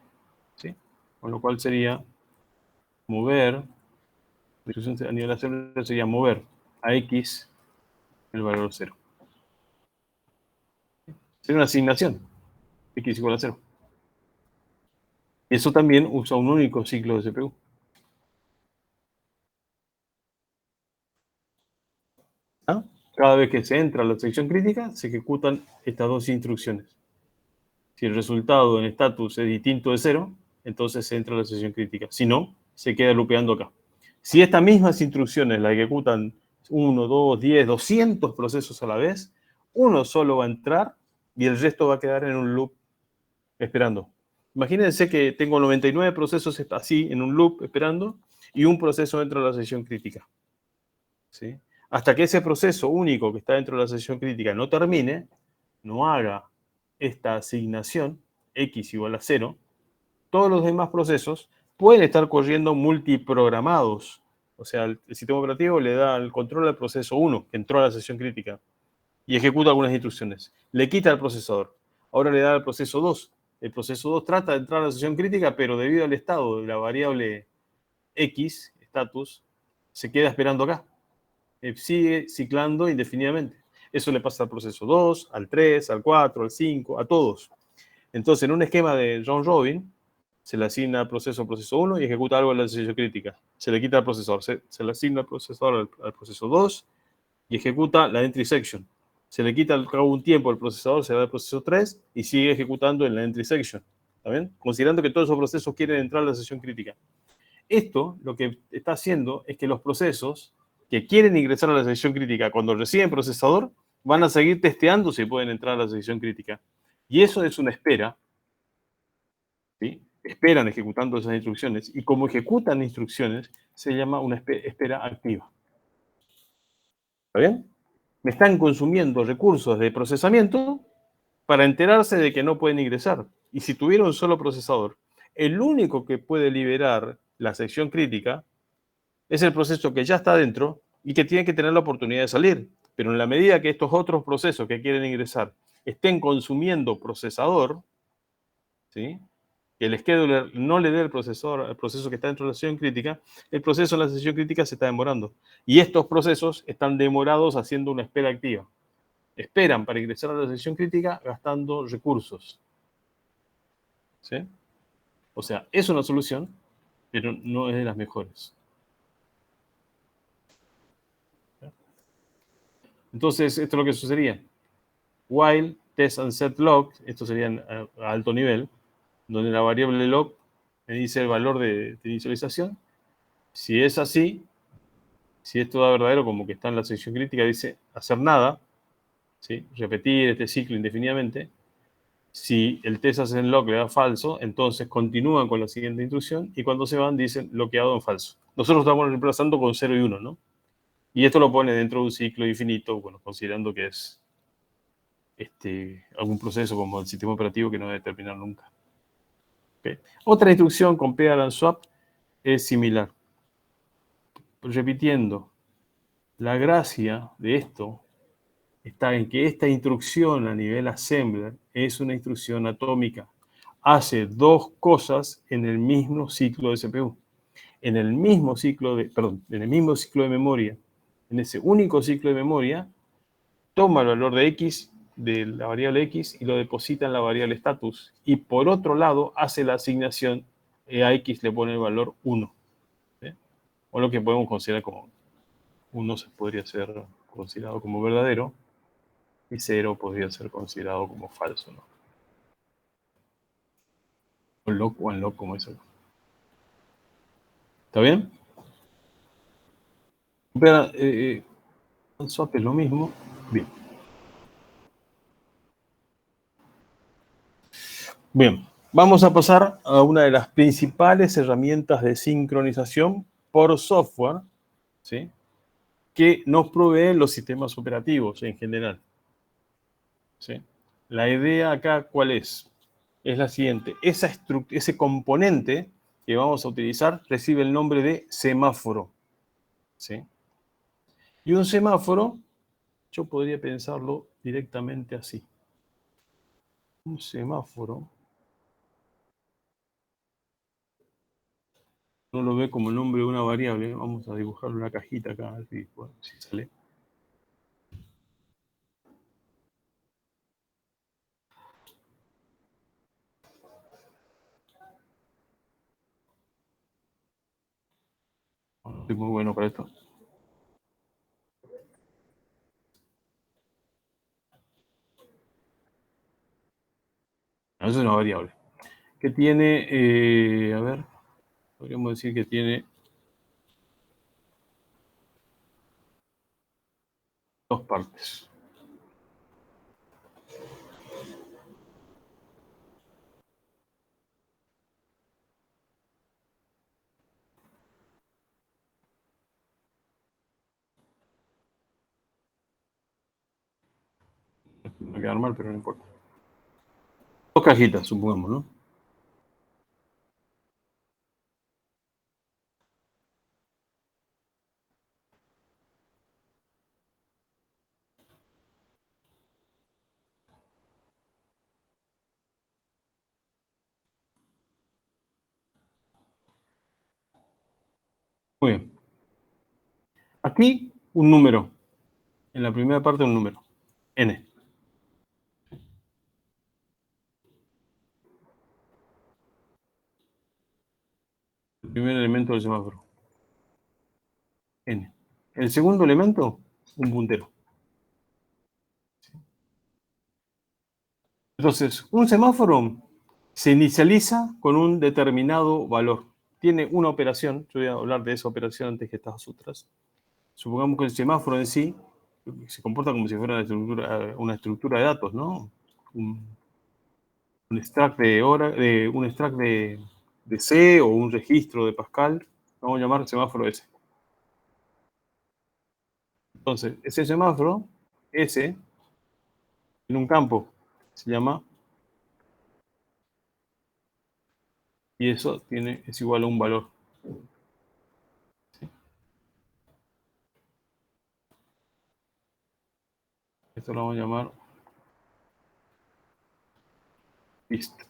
S1: ¿Sí? Con lo cual sería mover, la instrucción a nivel assembler sería mover a X el valor 0. Sería una asignación, X igual a 0. Y eso también usa un único ciclo de CPU. ¿Ah? Cada vez que se entra a la sección crítica, se ejecutan estas dos instrucciones. Si el resultado en status es distinto de 0, entonces se entra a la sección crítica. Si no, se queda loopeando acá. Si estas mismas instrucciones las ejecutan 1, 2, 10, 200 procesos a la vez, uno solo va a entrar y el resto va a quedar en un loop esperando. Imagínense que tengo 99 procesos así en un loop esperando y un proceso dentro de la sección crítica. ¿Sí? Hasta que ese proceso único que está dentro de la sección crítica no termine, no haga esta asignación, X igual a 0, todos los demás procesos pueden estar corriendo multiprogramados. O sea, el sistema operativo le da el control al proceso 1, que entró a la sección crítica, y ejecuta algunas instrucciones. Le quita al procesador. Ahora le da al proceso 2. El proceso 2 trata de entrar a la sección crítica, pero debido al estado de la variable X, status, se queda esperando acá. Sigue ciclando indefinidamente. Eso le pasa al proceso 2, al 3, al 4, al 5, a todos. Entonces, en un esquema de round robin, se le asigna al proceso 1 y ejecuta algo en la sección crítica. Se le quita al procesador. Se le asigna al procesador al proceso 2 y ejecuta la entry section. Se le quita al cabo de un tiempo al procesador, se da al proceso 3 y sigue ejecutando en la entry section. ¿Está bien? Considerando que todos esos procesos quieren entrar a la sección crítica. Esto lo que está haciendo es que los procesos que quieren ingresar a la sección crítica cuando reciben procesador, van a seguir testeando si pueden entrar a la sección crítica. Y eso es una espera, ¿sí? Esperan ejecutando esas instrucciones, y como ejecutan instrucciones, se llama una espera activa. ¿Está bien? Me están consumiendo recursos de procesamiento para enterarse de que no pueden ingresar. Y si tuviera un solo procesador, el único que puede liberar la sección crítica es el proceso que ya está dentro y que tiene que tener la oportunidad de salir. Pero en la medida que estos otros procesos que quieren ingresar estén consumiendo procesador, ¿sí?, que el scheduler no le dé el procesador al proceso que está dentro de la sesión crítica, el proceso en la sesión crítica se está demorando. Y estos procesos están demorados haciendo una espera activa. Esperan para ingresar a la sesión crítica gastando recursos. ¿Sí? O sea, es una solución, pero no es de las mejores. Entonces, esto es lo que sucedería. While, test and set log, esto sería a alto nivel, donde la variable log me dice el valor de inicialización. Si es así, si esto da verdadero, como que está en la sección crítica, dice hacer nada, ¿sí?, repetir este ciclo indefinidamente. Si el test and set log le da falso, entonces continúan con la siguiente instrucción, y cuando se van dicen bloqueado en falso. Nosotros estamos reemplazando con 0 y 1, ¿no? Y esto lo pone dentro de un ciclo infinito, bueno, considerando que es algún proceso como el sistema operativo que no debe terminar nunca. ¿Okay? Otra instrucción con pair and swap es similar. Repitiendo, la gracia de esto está en que esta instrucción a nivel assembler es una instrucción atómica. Hace dos cosas en el mismo ciclo de CPU. En el mismo ciclo de memoria, en ese único ciclo de memoria, toma el valor de X, de la variable X, y lo deposita en la variable status. Y por otro lado, hace la asignación, a X le pone el valor 1. ¿Sí? O lo que podemos considerar como 1 se podría ser considerado como verdadero, y 0 podría ser considerado como falso, ¿no? O log o unlock, como eso. ¿Está bien? Pero, swap es lo mismo. Bien. Bien, vamos a pasar a una de las principales herramientas de sincronización por software, ¿sí?, que nos proveen los sistemas operativos en general. ¿Sí? La idea acá, ¿cuál es? Es la siguiente. Ese componente que vamos a utilizar recibe el nombre de semáforo. ¿Sí? Y un semáforo, yo podría pensarlo directamente así. Un semáforo, no lo ve como el nombre de una variable. Vamos a dibujar una cajita acá, a ver si sale. No estoy muy bueno para esto. Eso es una variable que tiene, a ver, podríamos decir que tiene dos partes. Va a quedar mal, pero no importa. Dos cajitas, supongamos, ¿no? Muy bien. Aquí un número. En la primera parte un número. N. El primer elemento del semáforo. N. El segundo elemento, un puntero. Entonces, un semáforo se inicializa con un determinado valor. Tiene una operación, yo voy a hablar de esa operación antes que estas otras. supongamos que el semáforo en sí se comporta como si fuera una estructura de datos, ¿no? Un extract de hora, un extract de C o un registro de Pascal, vamos a llamar semáforo S. Entonces, ese semáforo S en un campo se llama, y eso es igual a un valor. ¿Sí? Esto lo vamos a llamar list.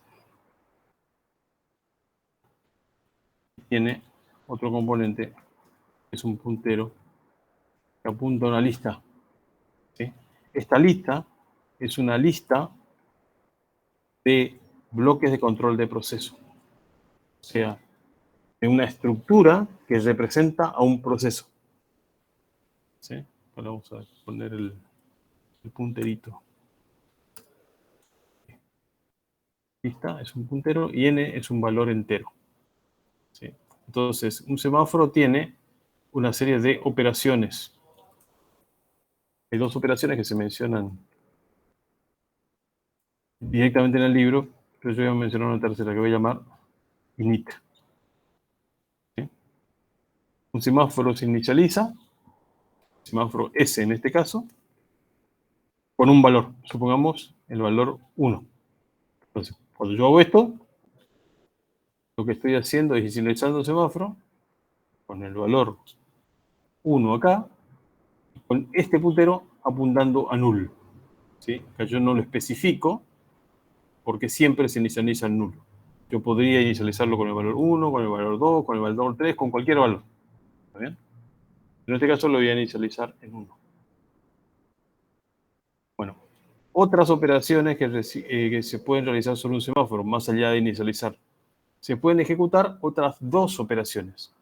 S1: Tiene otro componente, que es un puntero, que apunta a una lista. ¿Sí? Esta lista es una lista de bloques de control de proceso. O sea, de una estructura que representa a un proceso. ¿Sí? Ahora vamos a poner el punterito. Lista es un puntero y n es un valor entero. ¿Sí? Entonces, un semáforo tiene una serie de operaciones. Hay dos operaciones que se mencionan directamente en el libro, pero yo voy a mencionar una tercera que voy a llamar init. ¿Sí? Un semáforo se inicializa, semáforo S en este caso, con un valor, supongamos el valor 1. Entonces, cuando yo hago esto, lo que estoy haciendo es inicializando un semáforo con el valor 1 acá, con este puntero apuntando a null. ¿Sí? Acá yo no lo especifico porque siempre se inicializa en nulo. Yo podría inicializarlo con el valor 1, con el valor 2, con el valor 3, con cualquier valor. ¿Está bien? En este caso lo voy a inicializar en 1. Bueno, otras operaciones que se pueden realizar sobre un semáforo, más allá de inicializar. Se pueden ejecutar otras dos operaciones.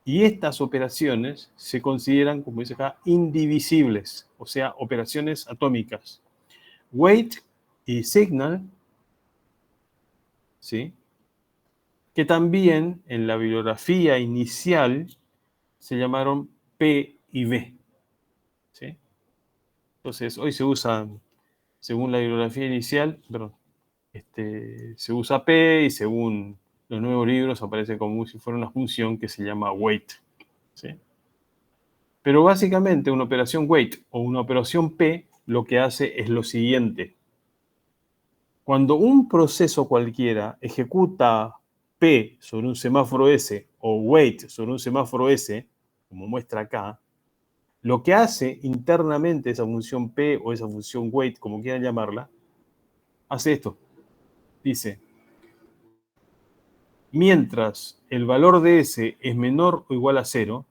S1: Y estas operaciones se consideran, como dice acá, indivisibles, o sea, operaciones atómicas. Wait y signal, ¿sí? Que también en la bibliografía inicial se llamaron P y B. ¿Sí? Entonces, hoy se usa, según la bibliografía inicial, perdón, se usa P y según los nuevos libros aparece como si fuera una función que se llama wait. ¿Sí? Pero básicamente una operación wait o una operación P lo que hace es lo siguiente. Cuando un proceso cualquiera ejecuta P sobre un semáforo S o wait sobre un semáforo S, como muestra acá, lo que hace internamente esa función P o esa función wait, como quieran llamarla, hace esto. Dice, mientras el valor de S es menor o igual a 0,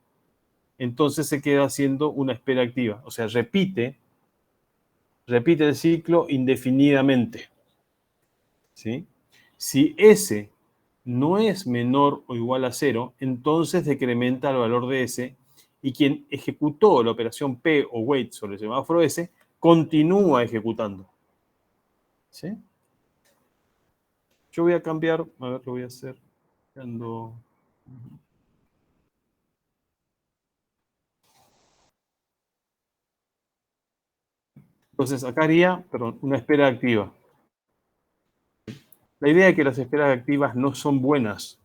S1: entonces se queda haciendo una espera activa. O sea, repite el ciclo indefinidamente. ¿Sí? Si S no es menor o igual a 0, entonces decrementa el valor de S y quien ejecutó la operación P o wait sobre el semáforo S continúa ejecutando. ¿Sí? Yo voy a cambiar, a ver, lo voy a hacer. Entonces, acá haría, perdón, una espera activa. La idea es que las esperas activas no son buenas.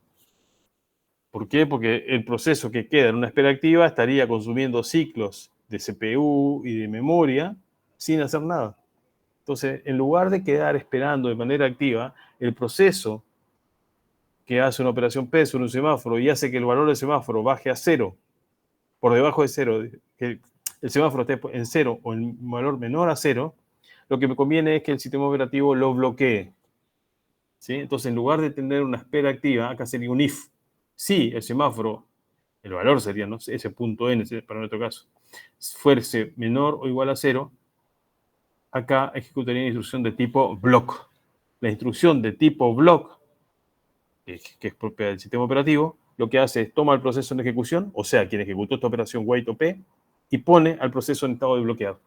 S1: ¿Por qué? Porque el proceso que queda en una espera activa estaría consumiendo ciclos de CPU y de memoria sin hacer nada. Entonces, en lugar de quedar esperando de manera activa, el proceso que hace una operación P sobre un semáforo y hace que el valor del semáforo baje a 0, por debajo de 0, que el semáforo esté en 0 o en un valor menor a 0, lo que me conviene es que el sistema operativo lo bloquee. ¿Sí? Entonces, en lugar de tener una espera activa, acá sería un if. Si el semáforo, el valor sería, ¿no? Ese punto n, para nuestro caso, fuese menor o igual a 0, acá ejecutaría una instrucción de tipo block. La instrucción de tipo block, que es propia del sistema operativo, lo que hace es toma el proceso en ejecución, o sea, quien ejecutó esta operación wait o p, y pone al proceso en estado de bloqueado.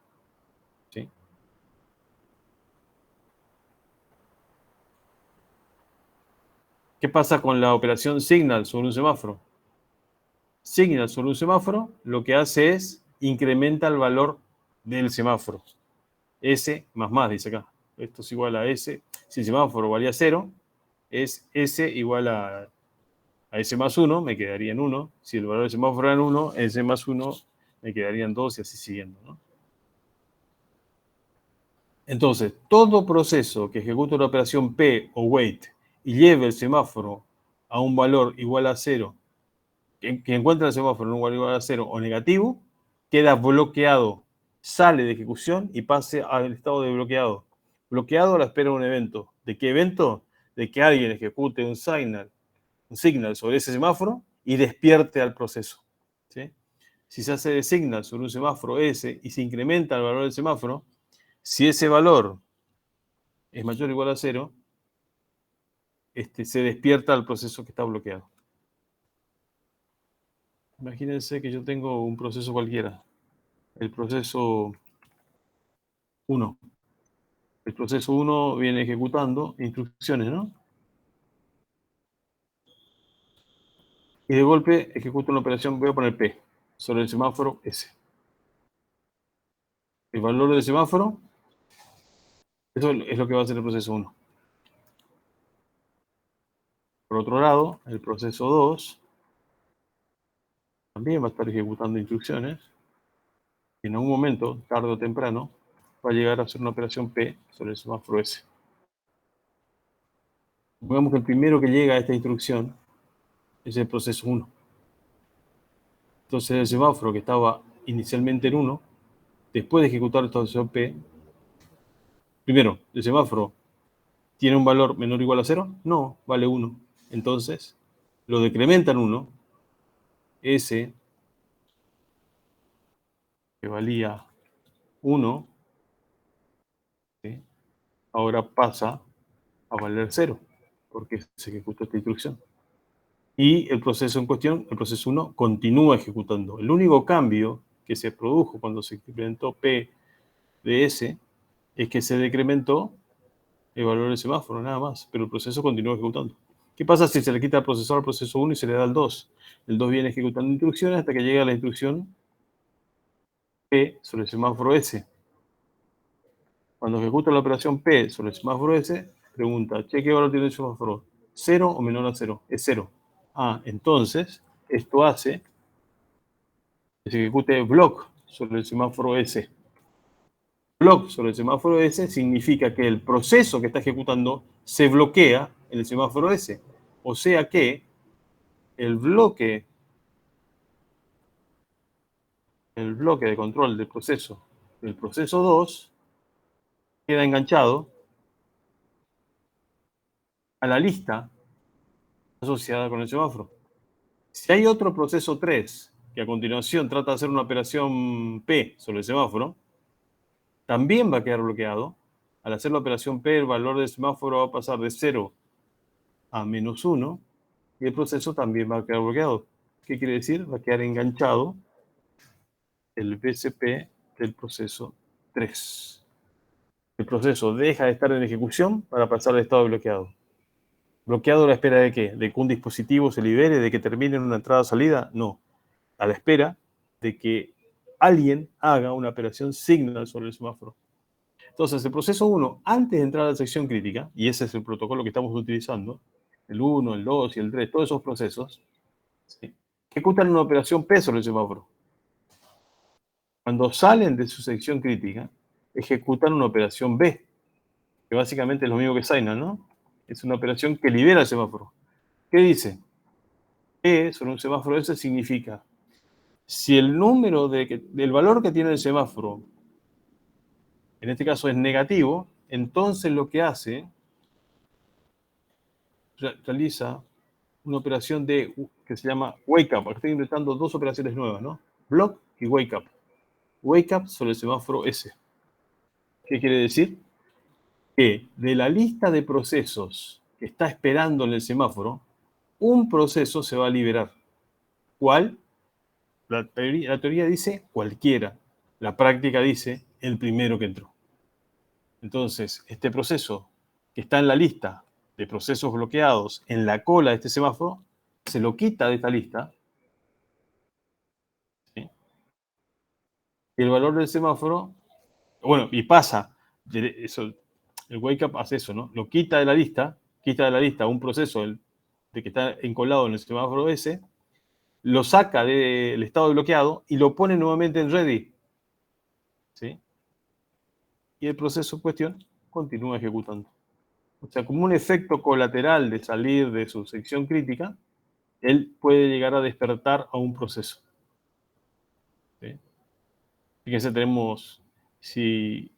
S1: ¿Sí? ¿Qué pasa con la operación signal sobre un semáforo? signal sobre un semáforo, lo que hace es incrementa el valor del semáforo. S más, dice acá. Esto es igual a S. Si el semáforo valía 0, es S igual a S más 1, me quedaría en 1. Si el valor del semáforo era en 1, S más 1 me quedaría en 2 y así siguiendo, ¿no? Entonces, todo proceso que ejecute una operación P o wait y lleve el semáforo a un valor igual a 0, que encuentra el semáforo en un valor igual a 0 o negativo, queda bloqueado, sale de ejecución y pase al estado de bloqueado. Bloqueado a la espera de un evento. ¿De qué evento? De que alguien ejecute un signal sobre ese semáforo y despierte al proceso, ¿sí? Si se hace de signal sobre un semáforo S y se incrementa el valor del semáforo, si ese valor es mayor o igual a 0, se despierta al proceso que está bloqueado. Imagínense que yo tengo un proceso cualquiera, el proceso 1. El proceso 1 viene ejecutando instrucciones, ¿no? Y de golpe ejecuta una operación, voy a poner P, sobre el semáforo S. El valor del semáforo, eso es lo que va a hacer el proceso 1. Por otro lado, el proceso 2 también va a estar ejecutando instrucciones. Y en algún momento, tarde o temprano, va a llegar a hacer una operación P sobre el semáforo S. Supongamos que el primero que llega a esta instrucción es el proceso 1. Entonces el semáforo que estaba inicialmente en 1, después de ejecutar esta operación P, primero, el semáforo tiene un valor menor o igual a 0, no, vale 1. Entonces, lo decrementa en 1, S, que valía 1, ¿sí? Ahora pasa a valer 0, porque se ejecutó esta instrucción. Y el proceso en cuestión, el proceso 1, continúa ejecutando. El único cambio que se produjo cuando se implementó P de S es que se decrementó el valor del semáforo, nada más, pero el proceso continúa ejecutando. ¿Qué pasa si se le quita el procesador al proceso 1 y se le da al 2? El 2 viene ejecutando instrucciones hasta que llega a la instrucción P sobre el semáforo S. Cuando ejecuta la operación P sobre el semáforo S, pregunta, che, ¿qué valor tiene el semáforo? ¿0 o menor a 0? Es 0. Ah, entonces, esto hace que se ejecute block sobre el semáforo S. Block sobre el semáforo S significa que el proceso que está ejecutando se bloquea en el semáforo S. O sea que el bloque de control del proceso 2 queda enganchado a la lista asociada con el semáforo. Si hay otro proceso 3 que a continuación trata de hacer una operación P sobre el semáforo, también va a quedar bloqueado. Al hacer la operación P, el valor del semáforo va a pasar de 0 a menos 1 y el proceso también va a quedar bloqueado. ¿Qué quiere decir? Va a quedar enganchado el BCP del proceso 3. El proceso deja de estar en ejecución para pasar al estado de bloqueado. ¿Bloqueado a la espera de qué? ¿De que un dispositivo se libere? ¿De que termine en una entrada o salida? No. A la espera de que alguien haga una operación signal sobre el semáforo. Entonces, el proceso 1, antes de entrar a la sección crítica, y ese es el protocolo que estamos utilizando, el 1, el 2 y el 3, todos esos procesos, ¿sí?, ejecutan una operación P sobre el semáforo. Cuando salen de su sección crítica, ejecutan una operación B, que básicamente es lo mismo que Signal, ¿no? Es una operación que libera el semáforo. ¿Qué dice? P sobre un semáforo S significa, si el número del valor que tiene el semáforo, en este caso es negativo, entonces lo que hace, realiza una operación que se llama wake up. Aquí estoy inventando dos operaciones nuevas, ¿no? Block y wake up. Wake up sobre el semáforo S. ¿Qué quiere decir? Que de la lista de procesos que está esperando en el semáforo, un proceso se va a liberar. ¿Cuál? La teoría dice cualquiera. La práctica dice el primero que entró. Entonces, este proceso que está en la lista de procesos bloqueados en la cola de este semáforo, se lo quita de esta lista y el valor del semáforo, bueno, y pasa, eso, el wake up hace eso, ¿no? Lo quita de la lista un proceso de que está encolado en el semáforo S, lo saca del estado de bloqueado y lo pone nuevamente en ready. ¿Sí? Y el proceso en cuestión continúa ejecutando. O sea, como un efecto colateral de salir de su sección crítica, él puede llegar a despertar a un proceso. ¿Sí? Fíjense, tenemos, si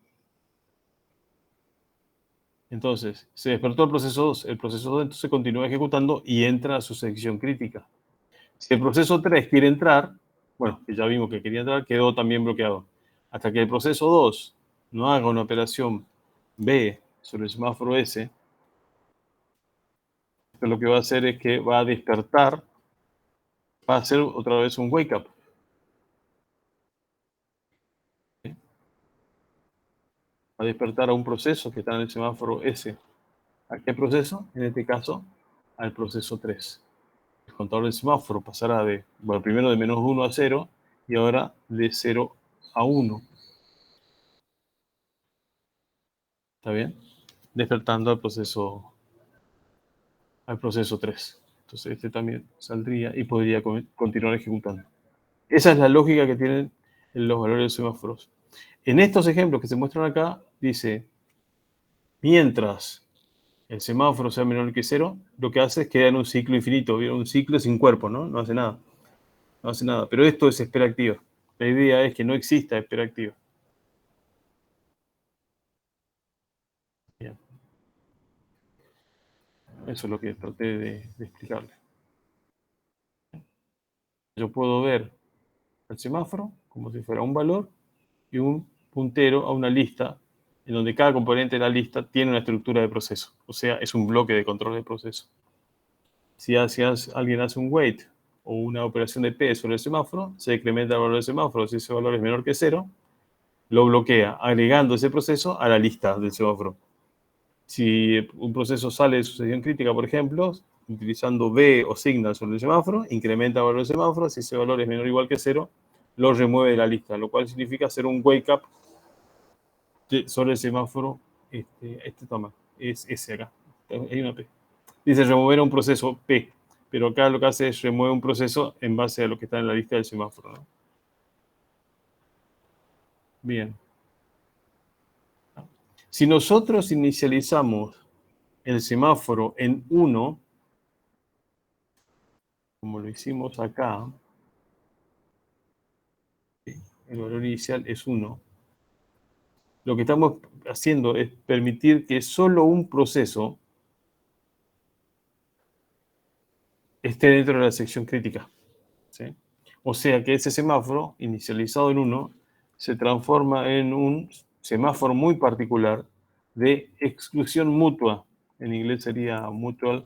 S1: entonces se despertó el proceso 2 entonces continúa ejecutando y entra a su sección crítica. Si el proceso 3 quiere entrar, bueno, que ya vimos que quería entrar, quedó también bloqueado. Hasta que el proceso 2 no haga una operación B sobre el semáforo S, lo que va a hacer es que va a despertar, va a hacer otra vez un wake up. ¿Sí? Va a despertar a un proceso que está en el semáforo S. ¿A qué proceso? En este caso, al proceso 3. El contador del semáforo pasará de, bueno, primero de -1 a 0 y ahora de 0 a 1. ¿Está bien? Despertando al proceso 3. Entonces este también saldría y podría continuar ejecutando. Esa es la lógica que tienen los valores de semáforos. En estos ejemplos que se muestran acá, dice, mientras el semáforo sea menor que 0, lo que hace es quedar en un ciclo infinito, un ciclo sin cuerpo, ¿no? No hace nada. No hace nada. Pero esto es espera activa. La idea es que no exista espera activa. Bien. Eso es lo que traté de explicarle. Yo puedo ver el semáforo como si fuera un valor y un puntero a una lista en donde cada componente de la lista tiene una estructura de proceso. O sea, es un bloque de control de proceso. Si alguien hace un wait o una operación de P sobre el semáforo, se decrementa el valor del semáforo. Si ese valor es menor que 0, lo bloquea, agregando ese proceso a la lista del semáforo. Si un proceso sale de su sección crítica, por ejemplo, utilizando B o signal sobre el semáforo, incrementa el valor del semáforo. Si ese valor es menor o igual que 0, lo remueve de la lista, lo cual significa hacer un wake up sobre el semáforo. Toma, es ese acá. Hay una P. Dice remover un proceso P, pero acá lo que hace es remover un proceso en base a lo que está en la lista del semáforo, ¿no? Bien. Si nosotros inicializamos el semáforo en 1, como lo hicimos acá, el valor inicial es 1, lo que estamos haciendo es permitir que solo un proceso esté dentro de la sección crítica. ¿Sí? O sea que ese semáforo, inicializado en 1, se transforma en un semáforo muy particular de exclusión mutua. En inglés sería mutual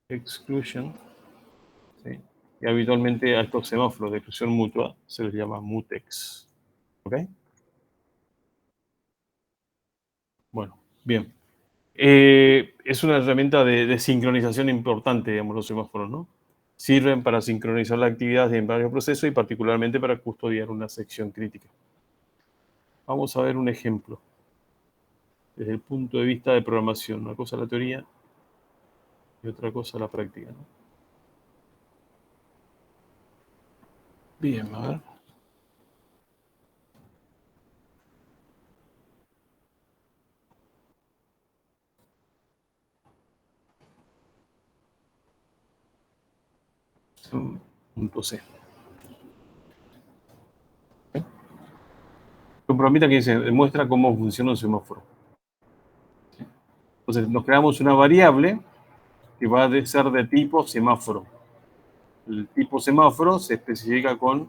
S1: exclusion. ¿Sí? Y habitualmente a estos semáforos de exclusión mutua se les llama mutex. ¿Ok? Bueno, bien. Es una herramienta de sincronización importante, digamos, los semáforos, ¿no? Sirven para sincronizar la actividad en varios procesos y particularmente para custodiar una sección crítica. Vamos a ver un ejemplo desde el punto de vista de programación. Una cosa la teoría y otra cosa la práctica, ¿no? Bien, a ver. Punto C. Un programita que demuestra cómo funciona un semáforo. Entonces, nos creamos una variable que va a ser de tipo semáforo. El tipo semáforo se especifica con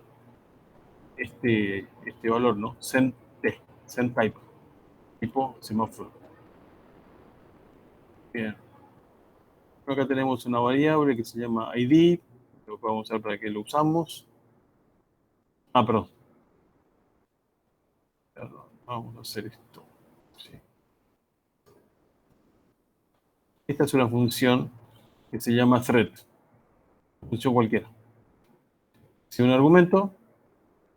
S1: este valor, ¿no? Send-type, tipo semáforo. Bien. Acá tenemos una variable que se llama ID, lo que vamos a ver para qué lo usamos. Perdón. Vamos a hacer esto. Sí. Esta es una función que se llama thread. Función cualquiera. Si un argumento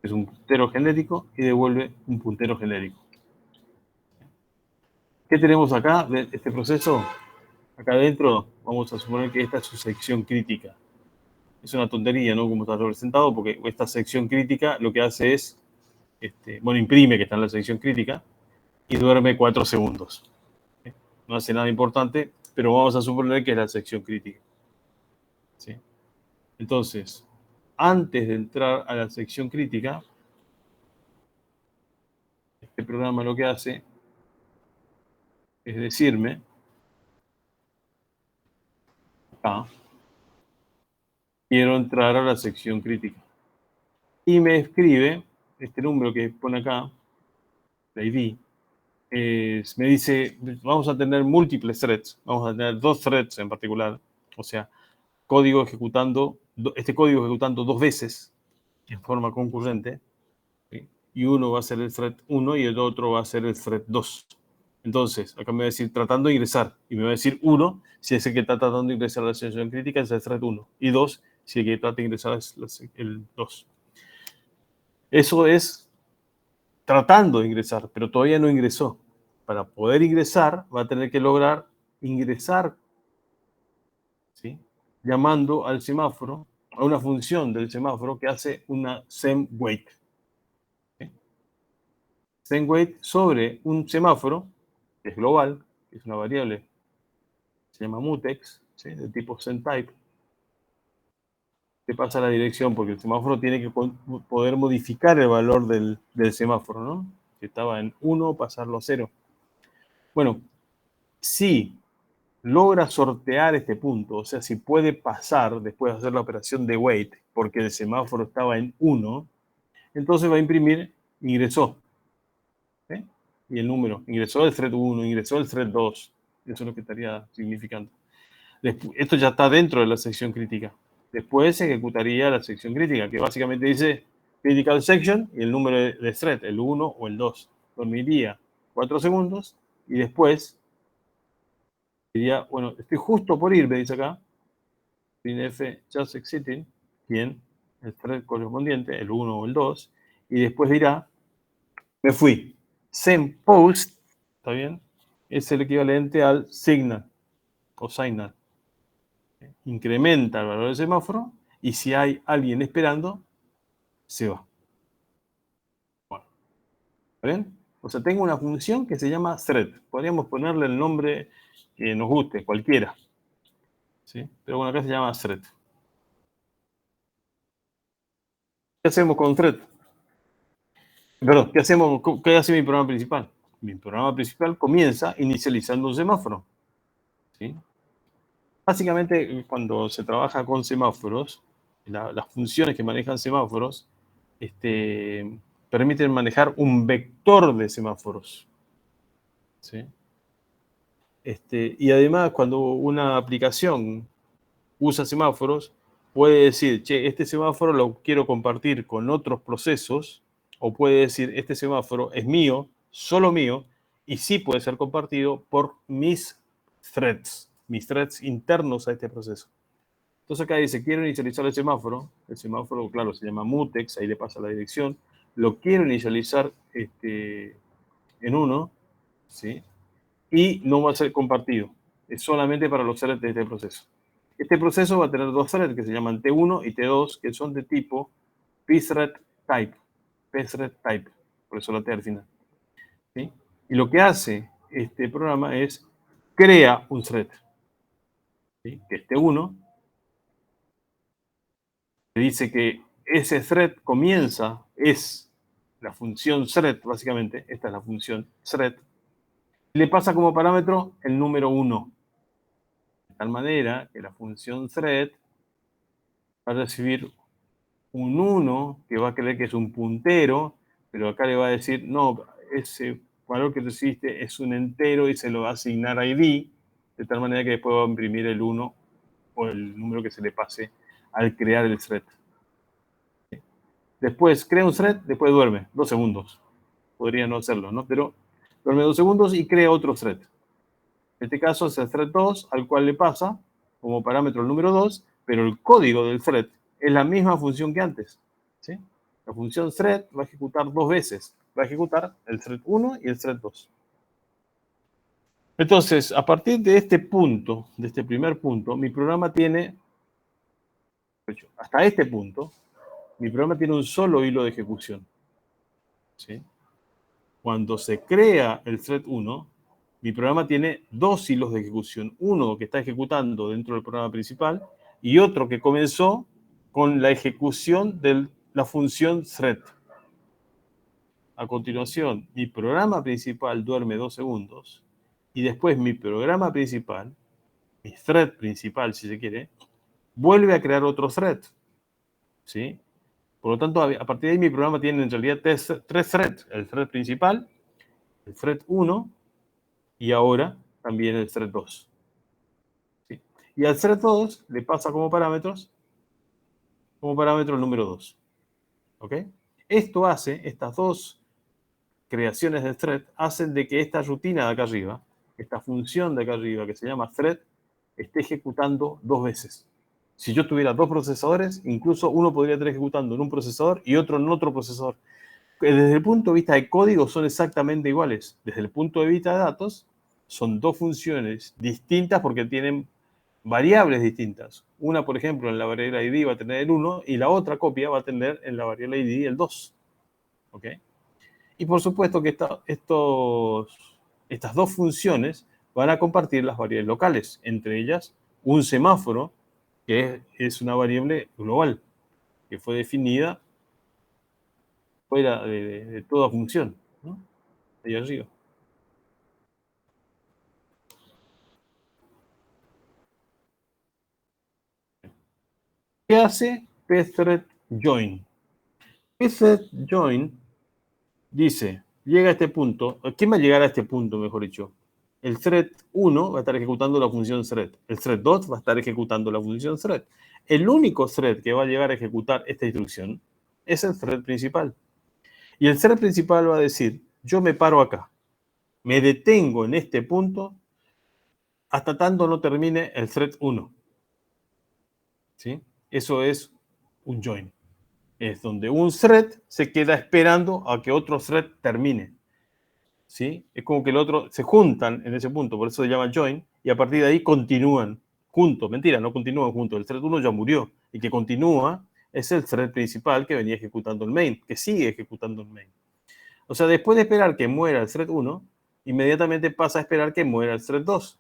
S1: es un puntero genérico y devuelve un puntero genérico. ¿Qué tenemos acá de este proceso? Acá adentro vamos a suponer que esta es su sección crítica. Es una tontería, ¿no? Como está representado, porque esta sección crítica lo que hace es, bueno, imprime que está en la sección crítica y duerme 4 segundos. No hace nada importante, pero vamos a suponer que es la sección crítica. ¿Sí? Entonces, antes de entrar a la sección crítica, este programa lo que hace es decirme, acá, quiero entrar a la sección crítica. Y me escribe este número que pone acá, la ID, me dice, vamos a tener múltiples threads, vamos a tener 2 threads en particular, o sea, código ejecutando, este código ejecutando 2 veces en forma concurrente, ¿sí? Y uno va a ser el thread 1 y el otro va a ser el thread 2. Entonces, acá me va a decir tratando de ingresar, y me va a decir 1 si es el que está tratando de ingresar a la sección crítica, es el thread 1, y 2 si el que trata de ingresar es el 2. Eso es tratando de ingresar, pero todavía no ingresó. Para poder ingresar, va a tener que lograr ingresar, ¿sí? Llamando al semáforo, a una función del semáforo que hace una semWait. ¿Sí? SemWait sobre un semáforo, que es global, que es una variable, se llama mutex, ¿sí? De tipo semType. Te pasa la dirección, porque el semáforo tiene que poder modificar el valor del semáforo, ¿no? Si estaba en 1, pasarlo a 0. Bueno, si logra sortear este punto, o sea, si puede pasar después de hacer la operación de wait, porque el semáforo estaba en 1, entonces va a imprimir ingresó. ¿Sí? Y el número, ingresó el thread 1, ingresó el thread 2. Eso es lo que estaría significando. Esto ya está dentro de la sección crítica. Después se ejecutaría la sección crítica, que básicamente dice critical section y el número de thread, el 1 o el 2. Dormiría 4 segundos y después diría, bueno, estoy justo por irme, dice acá, printf just exiting, bien, el thread correspondiente, el 1 o el 2, y después dirá, me fui. SemPost, ¿está bien? Es el equivalente al signal o signal. Incrementa el valor del semáforo y si hay alguien esperando, se va. Bueno, ¿está bien? O sea, tengo una función que se llama thread. Podríamos ponerle el nombre que nos guste, cualquiera. ¿Sí? Pero bueno, acá se llama thread. ¿Qué hacemos con thread? Perdón, ¿qué hace mi programa principal? Mi programa principal comienza inicializando un semáforo. ¿Sí? Básicamente, cuando se trabaja con semáforos, las funciones que manejan semáforos permiten manejar un vector de semáforos. ¿Sí? Y además, cuando una aplicación usa semáforos, puede decir, che, este semáforo lo quiero compartir con otros procesos, o puede decir, este semáforo es mío, solo mío, y sí puede ser compartido por mis threads internos a este proceso. Entonces acá dice, quiero inicializar el semáforo, claro, se llama mutex, ahí le pasa la dirección, lo quiero inicializar en 1, ¿sí? Y no va a ser compartido, es solamente para los threads de este proceso. Este proceso va a tener 2 threads que se llaman T1 y T2, que son de tipo pthread type, por eso la T al final. ¿Sí? Y lo que hace este programa es crea un thread, ¿sí? Que es T1, que dice que ese thread comienza, es la función thread, básicamente, esta es la función thread, y le pasa como parámetro el número 1. De tal manera que la función thread va a recibir un 1 que va a creer que es un puntero, pero acá le va a decir, no, ese valor que recibiste es un entero y se lo va a asignar ID, de tal manera que después va a imprimir el 1 o el número que se le pase al crear el thread. Después crea un thread, después duerme 2 segundos. Podría no hacerlo, ¿no? Pero duerme 2 segundos y crea otro thread. En este caso es el thread 2, al cual le pasa como parámetro el número 2, pero el código del thread es la misma función que antes. ¿Sí? La función thread va a ejecutar dos veces. Va a ejecutar el thread 1 y el thread 2. Entonces, a partir de este punto, de este primer punto, mi programa tiene, hasta este punto, mi programa tiene un solo hilo de ejecución. ¿Sí? Cuando se crea el thread 1, mi programa tiene dos hilos de ejecución. Uno que está ejecutando dentro del programa principal y otro que comenzó con la ejecución de la función thread. A continuación, mi programa principal duerme 2 segundos y después mi programa principal, mi thread principal, si se quiere, vuelve a crear otro thread. ¿Sí? Por lo tanto, a partir de ahí mi programa tiene en realidad tres threads. El thread principal, el thread 1 y ahora también el thread 2. ¿Sí? Y al thread 2 le pasa como parámetro el número 2. ¿Ok? Esto hace, estas dos creaciones de thread, hacen de que esta rutina de acá arriba, esta función de acá arriba que se llama thread, esté ejecutando dos veces. Si yo tuviera dos procesadores, incluso uno podría estar ejecutando en un procesador y otro en otro procesador. Desde el punto de vista de código son exactamente iguales. Desde el punto de vista de datos, son dos funciones distintas porque tienen variables distintas. Una, por ejemplo, en la variable ID va a tener el 1 y la otra copia va a tener en la variable ID el 2. ¿Ok? Y por supuesto que estas dos funciones van a compartir las variables locales, entre ellas un semáforo, que es una variable global, que fue definida fuera de toda función, ¿no? Ahí arriba. ¿Qué hace pthread join? Pthread join dice, llega a este punto, ¿quién va a llegar a este punto, mejor dicho? El thread 1 va a estar ejecutando la función thread. El thread 2 va a estar ejecutando la función thread. El único thread que va a llegar a ejecutar esta instrucción es el thread principal. Y el thread principal va a decir, yo me paro acá, me detengo en este punto hasta tanto no termine el thread 1. ¿Sí? Eso es un join. Es donde un thread se queda esperando a que otro thread termine. ¿Sí? Es como que el otro se juntan en ese punto, por eso se llama join, y a partir de ahí continúan juntos. Mentira, no continúan juntos. El thread 1 ya murió. Y que continúa es el thread principal que venía ejecutando el main, que sigue ejecutando el main. O sea, después de esperar que muera el thread 1, inmediatamente pasa a esperar que muera el thread 2.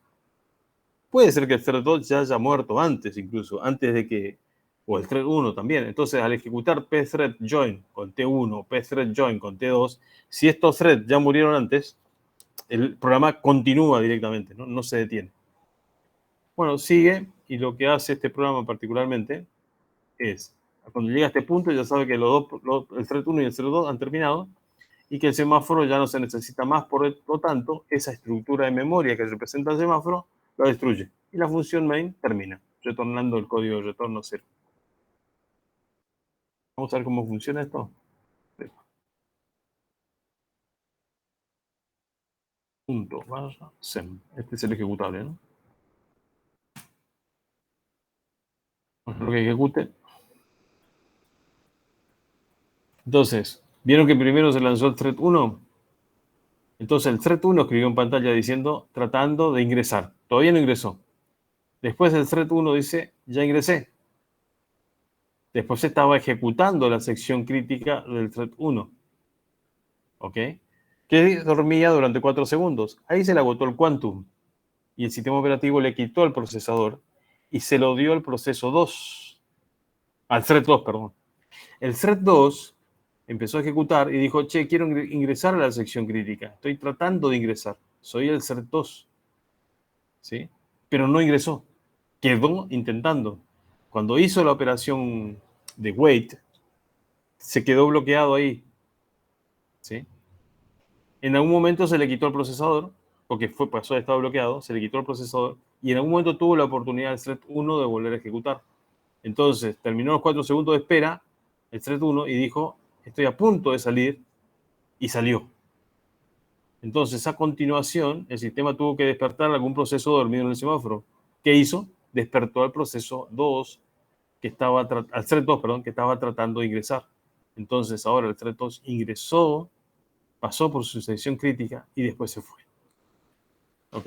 S1: Puede ser que el thread 2 ya haya muerto antes, incluso, antes de que, o el thread 1 también. Entonces, al ejecutar pthread join con T1, pthread join con T2, si estos threads ya murieron antes, el programa continúa directamente, ¿no? No se detiene. Bueno, sigue, y lo que hace este programa particularmente es, cuando llega a este punto, ya sabe que el thread 1 y el thread 2 han terminado, y que el semáforo ya no se necesita más, por lo tanto, esa estructura de memoria que representa el semáforo lo destruye. Y la función main termina, retornando el código de retorno 0. Vamos a ver cómo funciona esto. Punto barra sem. Este es el ejecutable, ¿no? Lo que ejecute. Entonces, ¿vieron que primero se lanzó el thread 1? Entonces el thread 1 escribió en pantalla diciendo, tratando de ingresar. Todavía no ingresó. Después el thread 1 dice, ya ingresé. Después estaba ejecutando la sección crítica del thread 1. ¿Ok? Que dormía durante 4 segundos. Ahí se le agotó el quantum. Y el sistema operativo le quitó el procesador y se lo dio al proceso 2. Al thread 2, perdón. El thread 2 empezó a ejecutar y dijo, che, quiero ingresar a la sección crítica. Estoy tratando de ingresar. Soy el thread 2. ¿Sí? Pero no ingresó. Quedó intentando. Cuando hizo la operación de wait, se quedó bloqueado ahí. ¿Sí? En algún momento se le quitó el procesador, porque pasó de estado bloqueado, se le quitó el procesador, y en algún momento tuvo la oportunidad del thread 1 de volver a ejecutar. Entonces, terminó los 4 segundos de espera, el thread 1, y dijo, estoy a punto de salir, y salió. Entonces, a continuación, el sistema tuvo que despertar algún proceso dormido en el semáforo. ¿Qué hizo? Despertó al proceso 2, al thread 2, perdón, que estaba tratando de ingresar. Entonces ahora el thread touch ingresó, pasó por su sección crítica y después se fue. ¿Ok?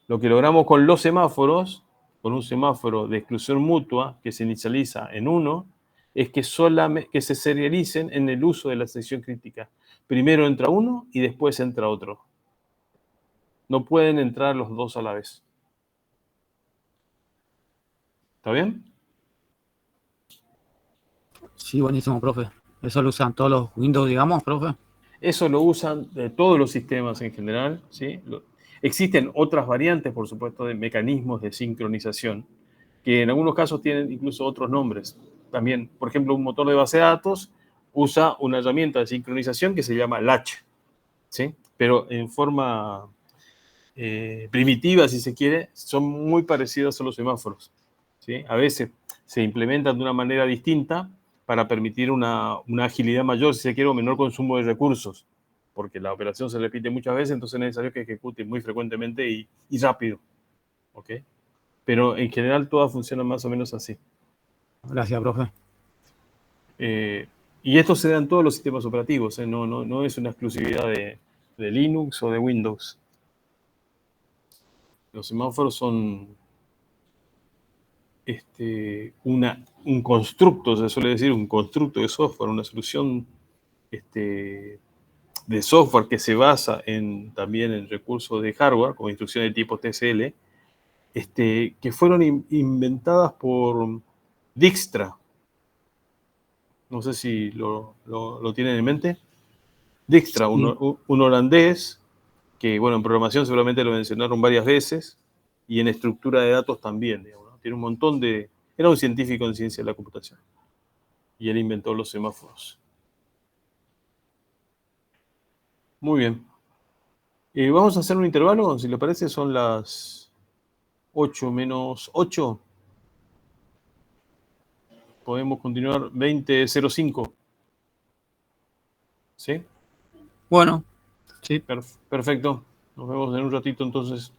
S1: Lo que logramos con los semáforos, con un semáforo de exclusión mutua que se inicializa en 1, es que que se serialicen en el uso de la sección crítica. Primero entra uno y después entra otro. No pueden entrar los dos a la vez. ¿Está bien?
S5: Sí, buenísimo, profe. Eso lo usan todos los Windows, digamos, profe.
S1: Eso lo usan de todos los sistemas en general, ¿sí? Existen otras variantes, por supuesto, de mecanismos de sincronización, que en algunos casos tienen incluso otros nombres. También, por ejemplo, un motor de base de datos usa una herramienta de sincronización que se llama Latch, ¿sí? Pero en forma primitiva, si se quiere, son muy parecidos a los semáforos, ¿sí? A veces se implementan de una manera distinta para permitir una agilidad mayor, si se quiere, o menor consumo de recursos, porque la operación se repite muchas veces, entonces es necesario que ejecute muy frecuentemente y rápido, ¿ok? Pero en general todas funcionan más o menos así.
S5: Gracias, profe.
S1: Y esto se da en todos los sistemas operativos, no es una exclusividad de Linux o de Windows. Los semáforos son un constructo, se suele decir, un constructo de software, una solución de software que se basa también en recursos de hardware, como instrucciones de tipo TCL, que fueron inventadas por Dijkstra. No sé si lo tienen en mente. Dijkstra,
S5: Sí.
S1: un holandés, que bueno, en programación seguramente lo mencionaron varias veces, y en estructura de datos también, digamos, ¿no? Tiene un montón de... Era un científico en ciencia de la computación. Y él inventó los semáforos. Muy bien. Vamos a hacer un intervalo, si le parece, son las 8 menos 8. Podemos continuar 20:05. ¿Sí?
S5: Bueno, sí.
S1: Perfecto. Nos vemos en un ratito entonces.